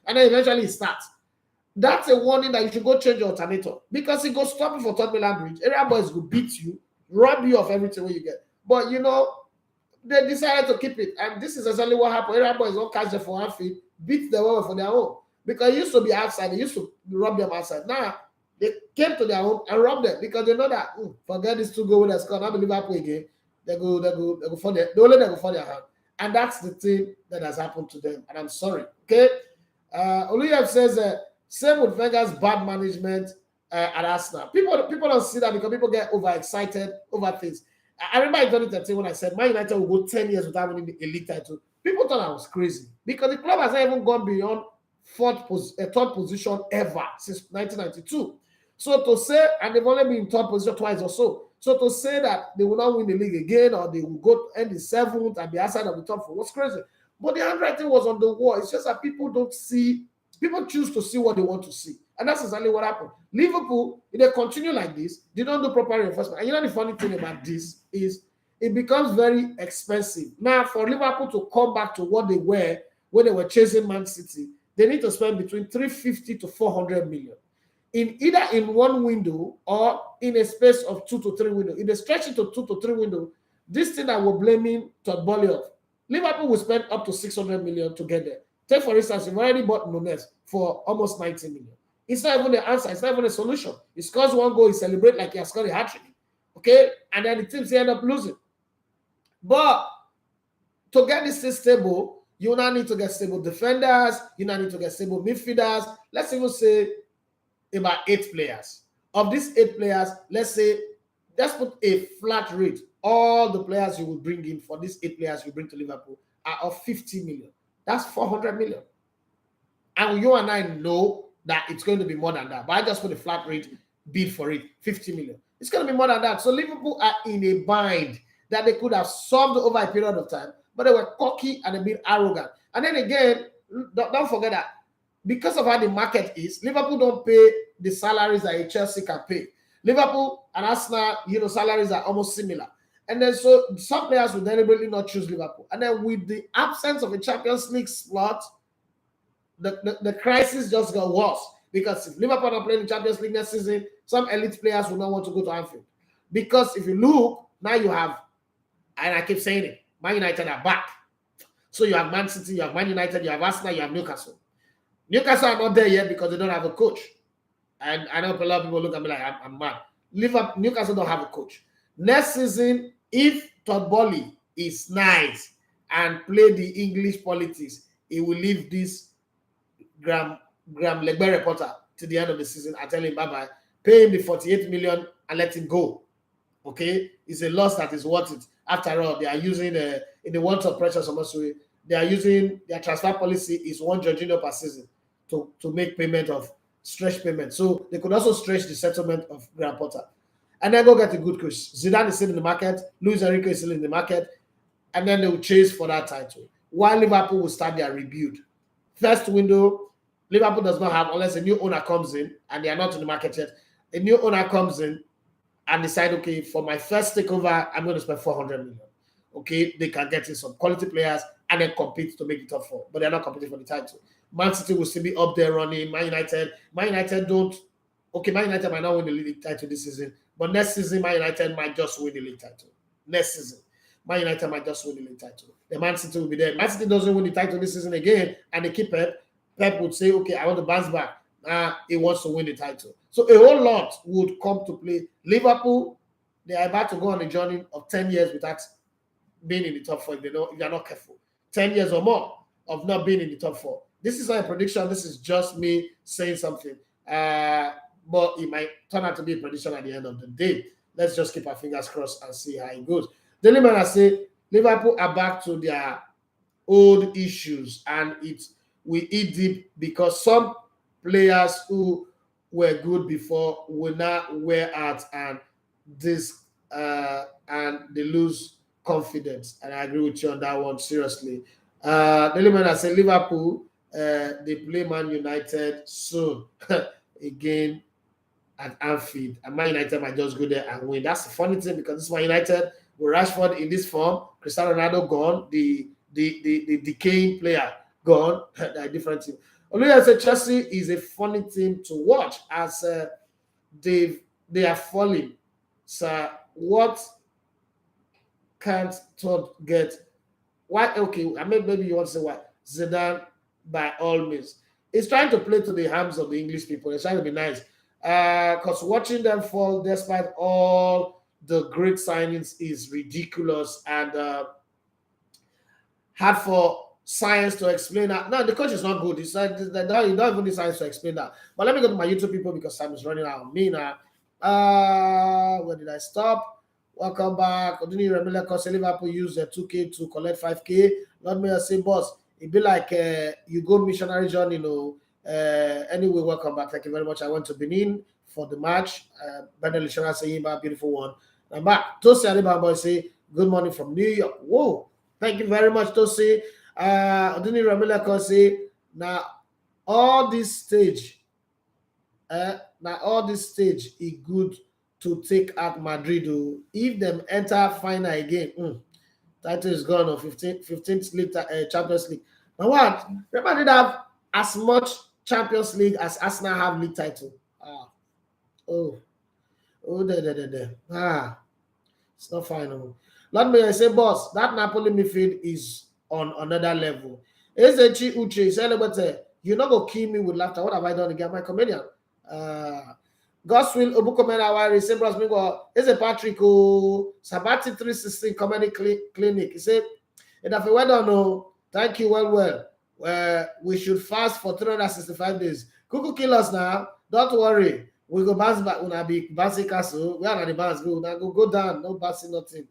and then eventually it starts. That's a warning that you should go change your alternator because it goes stop you for Third Milan Bridge. Area boys will beat you, rob you of everything when you get. But you know, they decided to keep it, and this is exactly what happened. Area boys don't catch them for 1 feet, beat them over for their own because it used to be outside. They used to rob them outside. Now they came to their home and robbed them because they know that forget this 2 goals that score. Now Liverpool again. They go for their. They only go for their hand, and that's the thing that has happened to them. And I'm sorry. Okay, Oluyev says same with Wenger's bad management at Arsenal. People don't see that because people get overexcited over things. I remember in 2013 when I said Man United will go 10 years without winning the elite title. People thought I was crazy because the club has not even gone beyond third position ever since 1992. So to say, and they've only been in third position twice or so. So to say that they will not win the league again or they will go end the 7th and be outside of the top 4 was crazy. But the handwriting was on the wall. It's just that people don't see, people choose to see what they want to see. And that's exactly what happened. Liverpool, if they continue like this, they don't do proper reinforcement. And you know the funny thing about this is it becomes very expensive. Now, for Liverpool to come back to what they were when they were chasing Man City, they need to spend between 350 to 400 million. In either in one window or in a space of 2 to 3 windows. If they stretch it to 2 to 3 windows, this thing that we're blaming Todd Boehly of, Liverpool will spend up to 600 million to get there. Take, for instance, you've already bought Nunes for almost 90 million. It's not even the answer. It's not even a solution. He scores 1 goal, he celebrates like he has scored a hat-trick. Okay? And then the teams end up losing. But to get this thing stable, you now need to get stable defenders. You now need to get stable midfielders. Let's even say about 8 players. Of these 8 players, let's put a flat rate. All the players you will bring in for these 8 players you bring to Liverpool are of 50 million. That's 400 million. And you and I know that it's going to be more than that. But I just put a flat rate bid for it, 50 million. It's going to be more than that. So Liverpool are in a bind that they could have solved over a period of time, but they were cocky and a bit arrogant. And then again, don't forget that because of how the market is, Liverpool don't pay the salaries that a Chelsea can pay. Liverpool and Arsenal, salaries are almost similar. And then so some players will deliberately not choose Liverpool. And then with the absence of a Champions League slot, the crisis just got worse. Because if Liverpool are playing the Champions League next season, some elite players will not want to go to Anfield. Because if you look, now you have, and I keep saying it, Man United are back. So you have Man City, you have Man United, you have Arsenal, you have Newcastle. Newcastle are not there yet because they don't have a coach. And I know a lot of people look at me like I'm mad. Newcastle don't have a coach. Next season, if Todd Boehly is nice and play the English politics, he will leave this Graham Legbe reporter to the end of the season. I tell him bye-bye. Pay him the 48 million and let him go. Okay? It's a loss that is worth it. After all, they are using, in the words of pressure, they are using, their transfer policy is one Jorginho per season to make payment of stretch payment. So they could also stretch the settlement of Graham Potter. And then go get a good coach. Zidane is still in the market. Luis Enrique is still in the market. And then they will chase for that title. While Liverpool will start their rebuild. First window, Liverpool does not have, unless a new owner comes in, and they are not in the market yet. A new owner comes in and decide, okay, for my first takeover, I'm going to spend 400 million. Okay, they can get in some quality players and then compete to make the top four. But they're not competing for the title. Man City will still be up there running. Man United might not win the league title this season. But next season, Man United might just win the league title. Next season, Man United might just win the league title. The Man City will be there. Man City doesn't win the title this season again, and they keep Pep. Pep would say, okay, I want to bounce back. He wants to win the title. So a whole lot would come to play. Liverpool, they are about to go on a journey of 10 years without being in the top four if they are not careful. 10 years or more of not being in the top four. This is not a prediction. This is just me saying something. But it might turn out to be a prediction at the end of the day. Let's just keep our fingers crossed and see how it goes. Daily Man, I say Liverpool are back to their old issues, and we eat deep because some players who were good before will not wear out, and they lose confidence. And I agree with you on that one, seriously. Daily Man, I say Liverpool, they play Man United soon again at Anfield, and Man United might just go there and win. That's the funny thing, because this is Man United with Rashford in this form, Cristiano Ronaldo gone, the decaying player gone. They're a different team. Only I say Chelsea is a funny team to watch as they are falling. So what can't Todd get? Why? Okay, I mean, maybe you want to say why Zidane, by all means, is trying to play to the hands of the English people. It's trying to be nice. Because watching them fall despite all the great signings is ridiculous, and hard for science to explain that. No, the coach is not good. You don't even need science to explain that. But let me go to my YouTube people because time is running out on me now. Where did I stop? Welcome back. Odini Remila Kose Liverpool use 2K to collect 5K. Not me, I say, boss. It be like you go missionary journey, anyway, welcome back. Thank you very much. I went to Benin for the match. Bendel Ishara saying, beautiful one. I'm back. Tosi Alibaba say, good morning from New York. Whoa. Thank you very much, Tosi. Odini Ramila Kose, now all this stage, is good to take out Madrid. If them enter final again, title is gone on 15th league, Champions League. Now what? Remember, did have as much Champions League as Arsenal have league title. It's not final. Let me say, boss, that Napoli midfield is on another level. Ezechi Uche said, you're not going to kill me with laughter. What have I done again? My comedian. Goswill Obukomena Wari, Sebras Mingo, Eze Patrick, Sabati 316 Comedy Clinic. He said, well done, thank you, well. We should fast for 365 days. Kuku kill us now. Don't worry. We go bounce back. We'll be bouncing castle. We are not the bounce. Go down. No bouncing, nothing.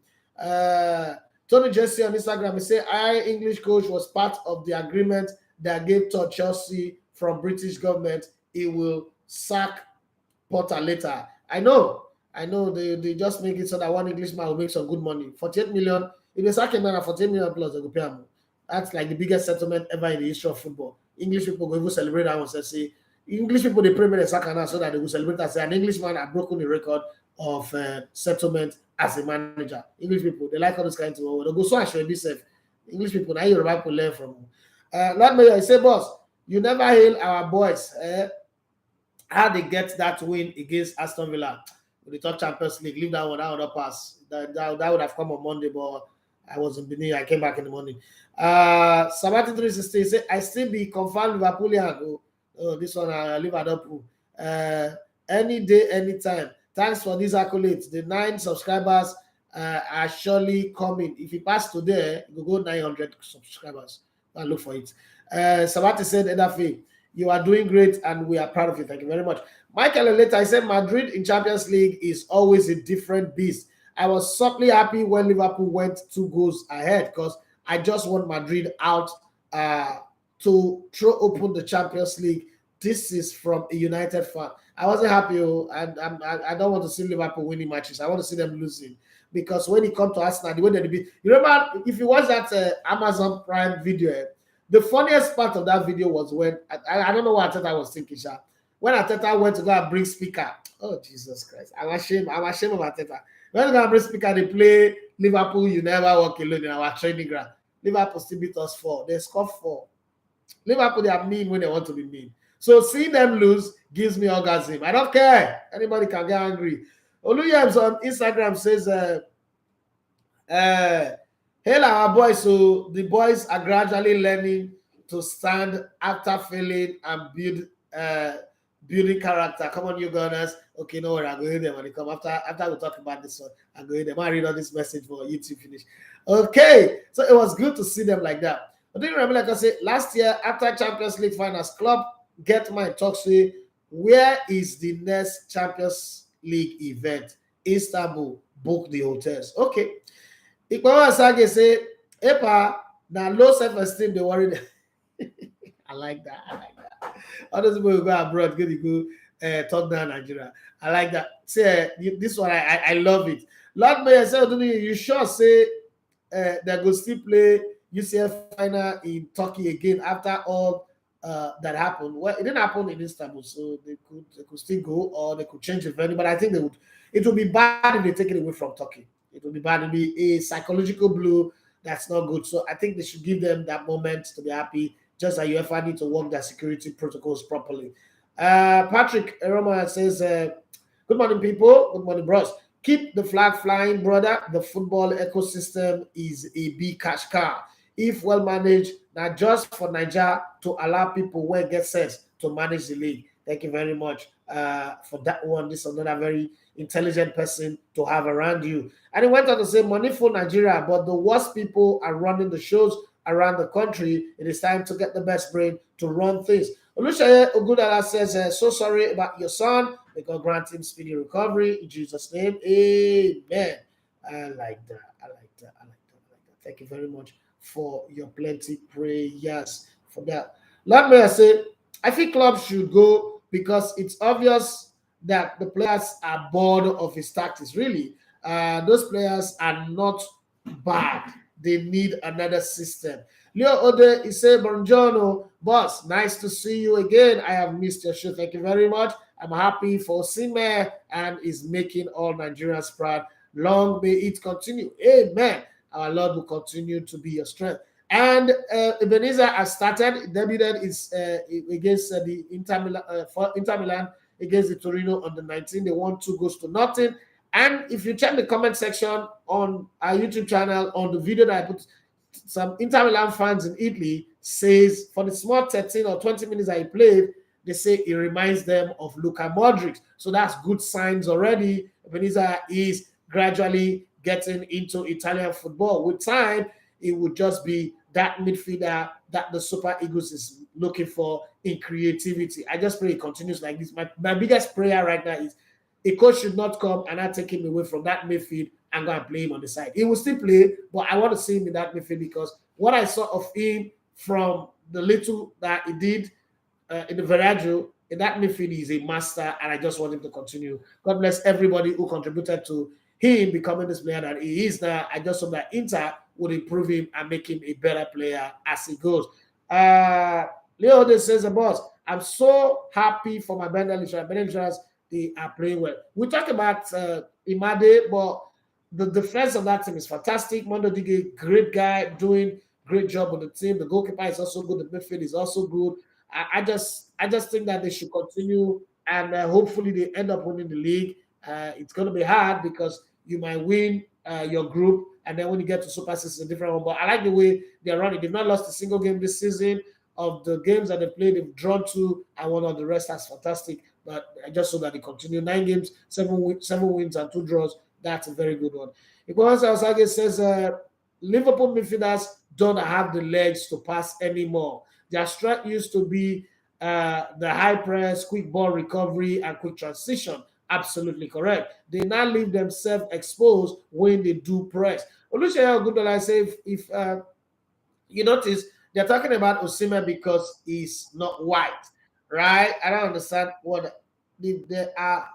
Tony Jesse on Instagram, he said, English coach was part of the agreement that gave Todd Chelsea from British government. He will sack Potter later. I know. They just make it so that one Englishman will make some good money. 48 million. If they sack him at 48 million plus, they will pay him. That's like the biggest settlement ever in the history of football. English people go even celebrate that one and say, English people they pray me the soccer now so that they will celebrate as an Englishman had broken the record of settlement as a manager. English people they like all this kind of thing. They go so I should be safe. English people now Yoruba people learn from. Lord Mayor, I say, boss, you never hail our boys. How they get that win against Aston Villa with the top Champions League? Leave that one out of pass. That would have come on Monday, but I was in Benin. I came back in the morning. Sabati 360 say I still be confirmed Liverpoolian. Oh, this one I leave at up. Any day, anytime. Thanks for these accolades. The 9 subscribers are surely coming. If you pass today, you go 900 subscribers. I'll look for it. Sabati said, Edafi, you are doing great and we are proud of you. Thank you very much. Michael later, I said Madrid in Champions League is always a different beast. I was certainly happy when Liverpool went 2 goals ahead because I just want Madrid out to throw open the Champions League. This is from a United fan. I wasn't happy, and I don't want to see Liverpool winning matches. I want to see them losing because when it comes to Arsenal, the way they beat. You remember if you watch that Amazon Prime video, the funniest part of that video was when I don't know what Ateta was thinking, Sha. When Ateta went to go and bring speaker. Oh Jesus Christ! I'm ashamed of Ateta. When they go and bring speaker, they play Liverpool. You never walk alone in our training ground. Liverpool still beat us 4. They scored 4. Liverpool, they are mean when they want to be mean. So seeing them lose gives me orgasm. I don't care. Anybody can get angry. Oluyams on Instagram says, hail our boys. So the boys are gradually learning to stand after failing and building character. Come on, you Gunners. Okay, no worry. I'll go hear them when they come. After we talk about this one, I'll go hear them. I'll read all this message for YouTube finish. Okay, so it was good to see them like that. But do you remember, like I said, last year after Champions League finals, club get my talk say, where is the next Champions League event? Istanbul, book the hotels. Okay. Ikwawa Sage say, Epa, now low self-esteem, they worry. I like that. Others people will go abroad, go talk down Nigeria. I like that. Say this one, I love it. Lord Mayor said, you sure say they go still play UCL final in Turkey again after all that happened? Well, it didn't happen in Istanbul, so they could still go or they could change the venue. But I think they would. It would be bad if they take it away from Turkey. It would be bad. It would be a psychological blow that's not good. So I think they should give them that moment to be happy. Just like UEFA need to work their security protocols properly. Patrick Eroma says, "Good morning, people. Good morning, bros. Keep the flag flying, brother. The football ecosystem is a big cash cow. If well managed, not just for Nigeria to allow people where it gets sense to manage the league." Thank you very much for that one. This is another very intelligent person to have around you. And he went on to say, money for Nigeria, but the worst people are running the shows around the country. It is time to get the best brain to run things. Olushaye Ogudala says, so sorry about your son. May God grant him speedy recovery in Jesus' name. Amen. I like that. Thank you very much for your plenty prayers for that. Let me say, I think clubs should go because it's obvious that the players are bored of his tactics. Really, those players are not bad. They need another system. Leo Ode, he said, Buongiorno, boss. Nice to see you again. I have missed your show. Thank you very much. I'm happy for Osimhen and is making all Nigerians proud. Long may it continue. Amen. Our Lord will continue to be your strength. And Ebenezer has started. Debuted is against the Inter Milan against the Torino on the 19th. They won 2-0. And if you check the comment section on our YouTube channel on the video that I put, some Inter Milan fans in Italy says for the small 13 or 20 minutes that he played, they say it reminds them of Luka Modric. So that's good signs already. Ebenezer is gradually getting into Italian football. With time, it would just be that midfielder that the Super Eagles is looking for in creativity. I just pray it continues like this. My biggest prayer right now is a coach should not come and not take him away from that midfield and go and play him on the side. He will still play, but I want to see him in that midfield because what I saw of him from the little that he did in the Veragio, in that midfield, he's a master, and I just want him to continue. God bless everybody who contributed to him becoming this player that he is now. I just hope that Inter would improve him and make him a better player as he goes. Leo says, boss, I'm so happy for my Bendel insurance. They are playing well. We talk about Imade, but the defense of that team is fantastic. Mondo Dige, great guy, doing great job on the team. The goalkeeper is also good. The midfield is also good. I just think that they should continue, and hopefully they end up winning the league. It's going to be hard because you might win your group, and then when you get to Super Six, it's a different one. But I like the way they're running. They've not lost a single game this season. Of the games that they played, they've drawn two, and one of the rest. That's fantastic. But I just hope that they continue. 9 games, seven wins and 2 draws. That's a very good one. Iguana Osage says Liverpool midfielders don't have the legs to pass anymore. Their strength used to be the high press, quick ball recovery, and quick transition. Absolutely correct. They now leave themselves exposed when they do press. Olusegun Ogundola say if you notice they're talking about Osimhen because he's not white, right? I don't understand what they are.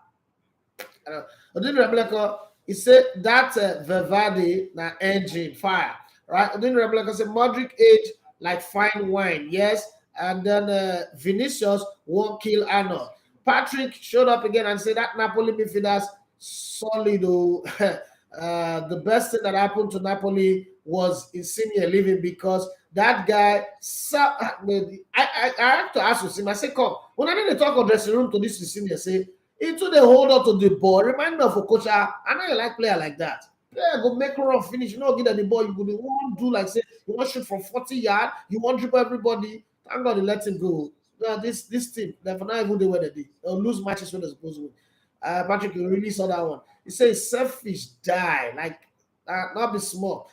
I don't know. He said that Vivadi na engine fire, right? Odin Rebeleko said Modric age like fine wine, yes. And then Vinicius won't kill Arnold. Patrick showed up again and said that Napoli midfielders solid. The best thing that happened to Napoli was Insigne leaving because that guy. I have to ask him. I say, come when I need to talk on dressing room to this Insigne, say into the hold on to the ball. Remind me of Okocha. I know you like player like that. Player go make run finish. You know, get at the ball. You go want do like say you want shoot from 40 yards. You want dribble everybody. Thank God they let him go. No, this team, they're not even the way they did. They'll lose matches when they're supposed to win. Patrick, you really saw that one. He says selfish die, like not be small.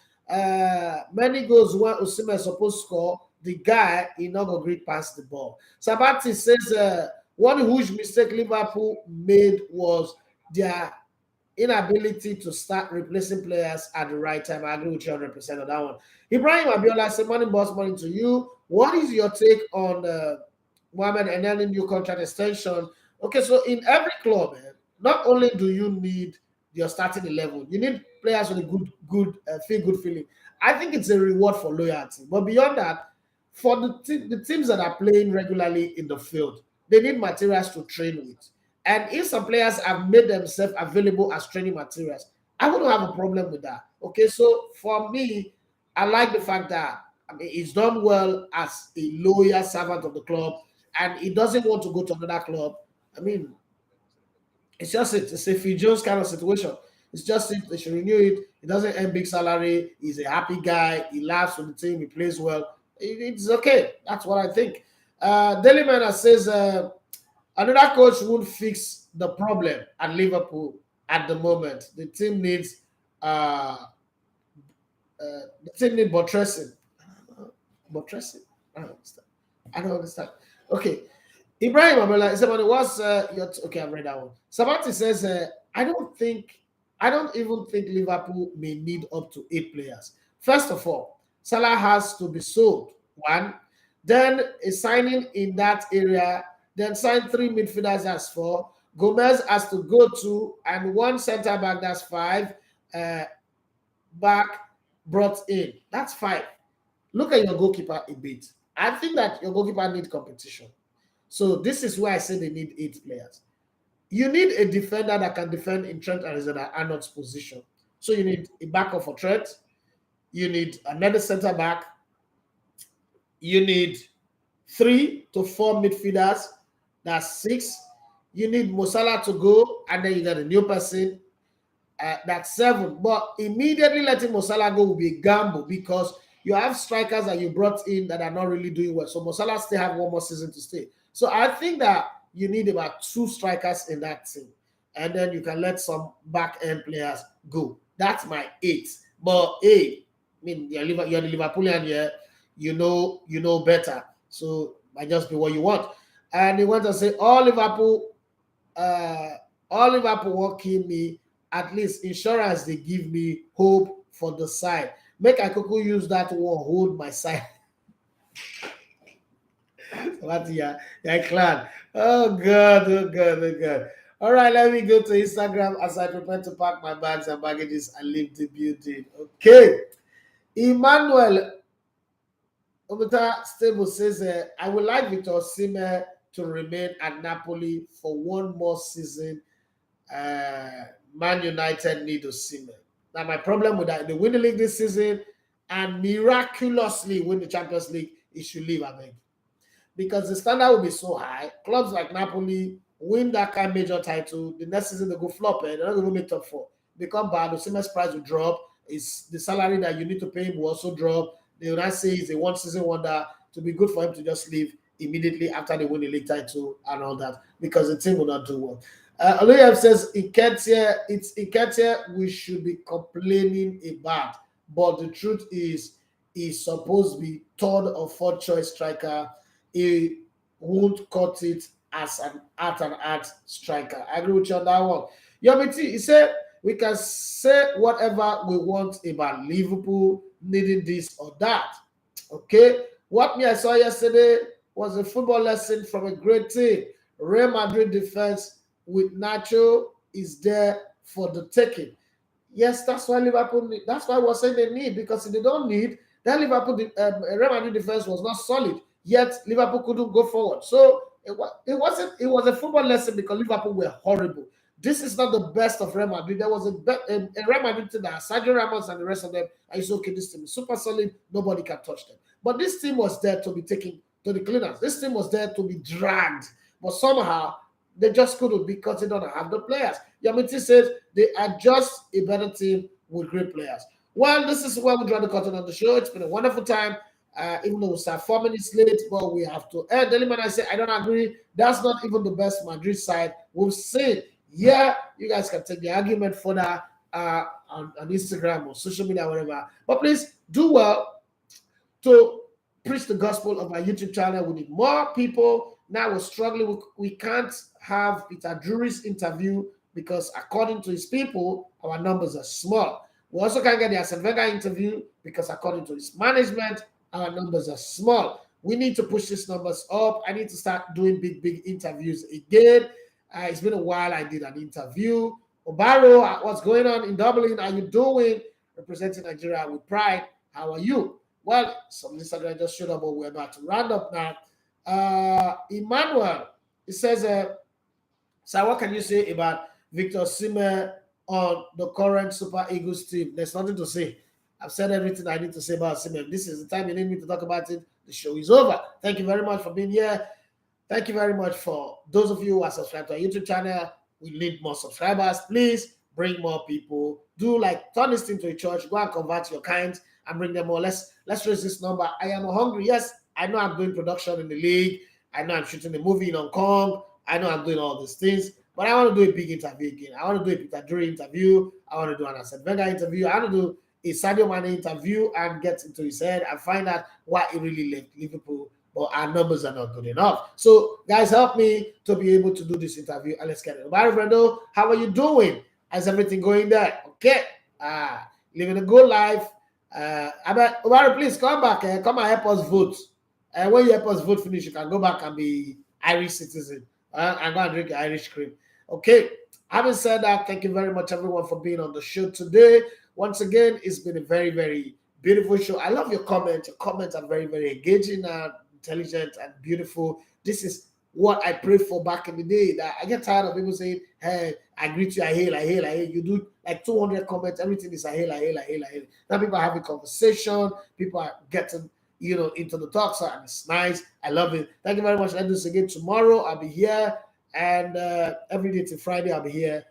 Many goals when Osimhen is supposed to score, the guy he not gonna greet past the ball. Sabati says one huge mistake Liverpool made was their inability to start replacing players at the right time. I agree with you 100% on that one. Ibrahim Abiola said, "Morning, boss. Morning to you. What is your take on Mohamed and any new contract extension?" Okay, so in every club, not only do you need your starting 11, you need players with a good feeling. I think it's a reward for loyalty. But beyond that, for the teams that are playing regularly in the field, they need materials to train with. And if some players have made themselves available as training materials, I wouldn't have a problem with that. Okay, so for me, I like the fact that he's done well as a loyal servant of the club, and he doesn't want to go to another club. I mean, it's a Phil Jones kind of situation. It's just they should renew it. He doesn't earn big salary. He's a happy guy. He laughs with the team. He plays well. It's okay. That's what I think. Daily Manor says another coach won't fix the problem at Liverpool at the moment. The team needs buttressing. Buttressing? I don't understand. Okay. Ibrahim Abela, somebody what's your okay, I've read that one. Sabati says I don't even think Liverpool may need up to 8 players. First of all, Salah has to be sold. One, then a signing in that area, then sign 3 midfielders, that's 4. Gomez has to go to, and 1 center back, that's 5. Back brought in, that's 5. Look at your goalkeeper a bit. I think that your goalkeeper needs competition. So this is why I say they need 8 players. You need a defender that can defend in Trent Alexander-Arnold's position. So you need a backup for Trent. You need another center back. You need 3 to 4 midfielders. That's 6. You need Mo Salah to go, and then you got a new person. That's 7. But immediately letting Mo Salah go will be a gamble because you have strikers that you brought in that are not really doing well. So Mo Salah still have 1 more season to stay. So I think that you need about 2 strikers in that team. And then you can let some back-end players go. That's my 8. But hey, I mean, you're the Liverpoolian here. You know better. So might just be what you want. And he went to say, all Liverpool won't kill me. At least insurance they give me hope for the side. Make Ikoku use that one, hold my side. What yeah, clan. Oh God. All right, let me go to Instagram as I prepare to pack my bags and baggages and leave the building. Okay. Emmanuel Obita Stable says, I would like Victor Osimhen to remain at Napoli for one more season. Man United need Osimhen. Now, my problem with that, they win the league this season and miraculously win the Champions League, it should leave, I think. Because the standard will be so high. Clubs like Napoli win that kind of major title. The next season they go flop, and they're not going to make top four. Become bad. Osimhen's price will drop. Is the salary that you need to pay him will also drop. They will not say it's a one season wonder. To be good for him to just leave immediately after they win the league title and all that, because the team will not do well. Aloyev says it's Nketiah we should be complaining about, but the truth is he's supposed to be third or fourth choice striker. He won't cut it as an out-and-out striker. I agree with you on that one. Yomiti, he said we can say whatever we want about Liverpool needing this or that. Okay? What I saw yesterday was a football lesson from a great team. Real Madrid defense with Nacho is there for the taking. Yes, that's why Liverpool need. That's why we're saying they need, because if they don't need, then Liverpool Real Madrid defense was not solid. Yet Liverpool couldn't go forward. So it was a football lesson because Liverpool were horrible. This is not the best of Real Madrid. There was a Real Madrid team that Sergio Ramos and the rest of them. I said, okay, this team is super solid. Nobody can touch them. But this team was there to be taken to the cleaners. This team was there to be dragged. But somehow they just couldn't because they don't have the players. Yamiti says they are just a better team with great players. Well, this is where we draw the curtain on the show. It's been a wonderful time. Even though we start 4 minutes late, but we have to end. Deliman, I say I don't agree. That's not even the best Madrid side we've seen. Yeah, you guys can take the argument further on Instagram or social media, whatever. But please do well to preach the gospel of our YouTube channel. We need more people. Now we're struggling. We can't have Peter Drury's interview because according to his people, our numbers are small. We also can't get the Arsene Wenger interview because according to his management, our numbers are small. We need to push these numbers up. I need to start doing big interviews again. It's been a while I did an interview. Obaro, what's going on in Dublin? How are you doing? Representing Nigeria with pride. How are you? Well, some Instagram just showed up, but we're about to round up now. Emmanuel, it says, so what can you say about Victor Osimhen on the current Super Eagles team? There's nothing to say. I've said everything I need to say about Osimhen. This is the time you need me to talk about it. The show is over. Thank you very much for being here. Thank you very much for those of you who are subscribed to our YouTube channel. We need more subscribers. Please bring more people. Do like turn this into a church. Go and convert your kind and bring them more. Let's raise this number. I am hungry. Yes, I know I'm doing production in the league. I know I'm shooting a movie in Hong Kong. I know I'm doing all these things. But I want to do a big interview again. I want to do a Peter Drury interview. I want to do an Arsene Wenger interview. I want to do a Sadio Mane interview and get into his head and find out why he really left Liverpool, but our numbers are not good enough. So, guys, help me to be able to do this interview and let's get it. Obaro Brendo, how are you doing? How's everything going there? Okay. Living a good life. Obaro, please come back. Come and help us vote. When you help us vote finish, you can go back and be Irish citizen and go and drink Irish cream. Okay. Having said that, thank you very much, everyone, for being on the show today. Once again, it's been a very, very beautiful show. I love your comments. Your comments are very, very engaging and intelligent and beautiful. This is what I prayed for back in the day. That I get tired of people saying, hey, I greet you, I hail. You do like 200 comments. Everything is I hail. Now people are having conversation. People are getting, into the talk. So and it's nice. I love it. Thank you very much. Let's do this again tomorrow. I'll be here. And every day till Friday, I'll be here.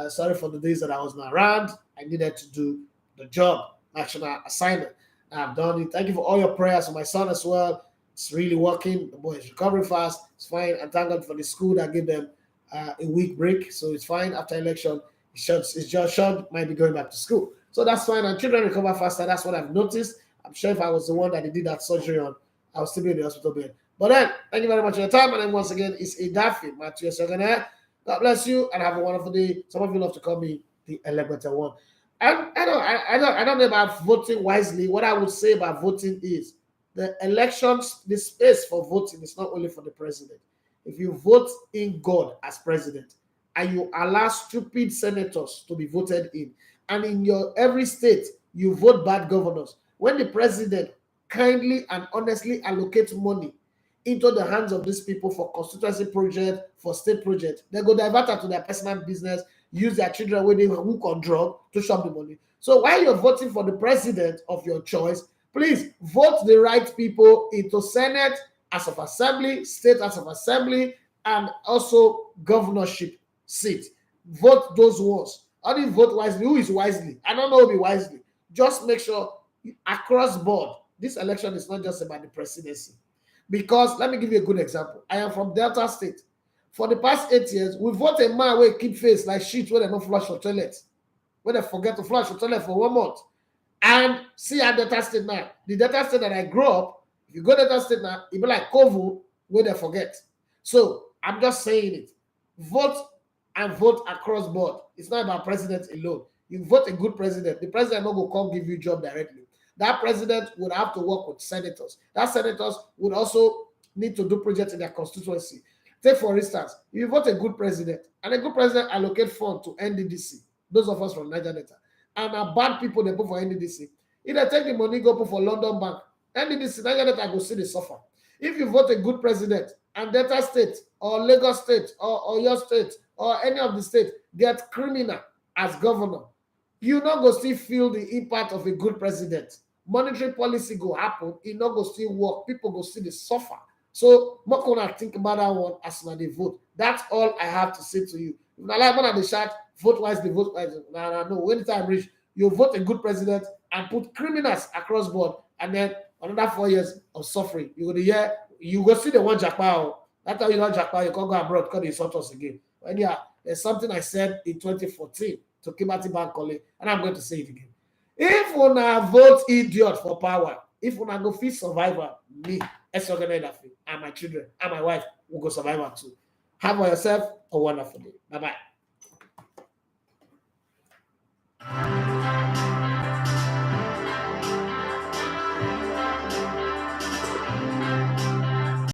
Sorry for the days that I was not around. I needed to do the job, national assignment. I've done it. Thank you for all your prayers for my son as well. It's really working. The boy is recovering fast. It's fine. And thank God for the school that gave them a week break. So it's fine. After election, it's just short, might be going back to school. So that's fine. And children recover faster. That's what I've noticed. I'm sure if I was the one that they did that surgery on, I would still be in the hospital bed. But then, thank you very much for your time. And then once again, it's Idafi, Matthew Sogana. God bless you and have a wonderful day. Some of you love to call me the Elevator One. I don't know about voting wisely. What I would say about voting is the elections, the space for voting is not only for the president. If you vote in God as president and you allow stupid senators to be voted in, and in your every state you vote bad governors, when the president kindly and honestly allocates money into the hands of these people for constituency project, for state project. They go divert it to their personal business, use their children when they hook on drug to shop the money. So while you're voting for the president of your choice, please vote the right people into Senate, House of Assembly, State House of Assembly, and also governorship seat. Vote those ones. How do you vote wisely? Who is wisely? I don't know who be wisely. Just make sure across board, this election is not just about the presidency. Because let me give you a good example. I am from Delta State. For the past 8 years, we vote a man where keep face like shit when they don't flush for toilets. When they forget to flush for toilet for 1 month. And see at Delta State now. The Delta State that I grew up, if you go to Delta State now, it be like Kovu where they forget. So I'm just saying it. Vote and vote across board. It's not about president alone. You vote a good president. The president not go come give you job directly. That president would have to work with senators. That senators would also need to do projects in their constituency. Take for instance, if you vote a good president, and a good president allocate fund to NDDC, those of us from Niger Delta, and are bad people they put for NDDC, if they take the money go put for London Bank, NDDC, Niger Delta go see the suffer. If you vote a good president and Delta State or Lagos State or your state or any of the states get criminal as governor, you not go still feel the impact of a good president. Monetary policy go happen, it not go still work. People go see the suffer. So, not gonna think about that one as when they vote. That's all I have to say to you. If I like one of the chat, vote wisely, vote wisely. No. When the time reach, you vote a good president and put criminals across board, and then another 4 years of suffering. You go see the one jackpot. That's how you know jackpot. You can't go abroad because they insult us again. And yeah, there's something I said in 2014 to Khvicha Kvaratskhelia, and I'm going to say it again. If una vote idiot for power, if una go fit survivor, me, and my children and my wife will go survivor too. Have yourself a wonderful day. Bye-bye.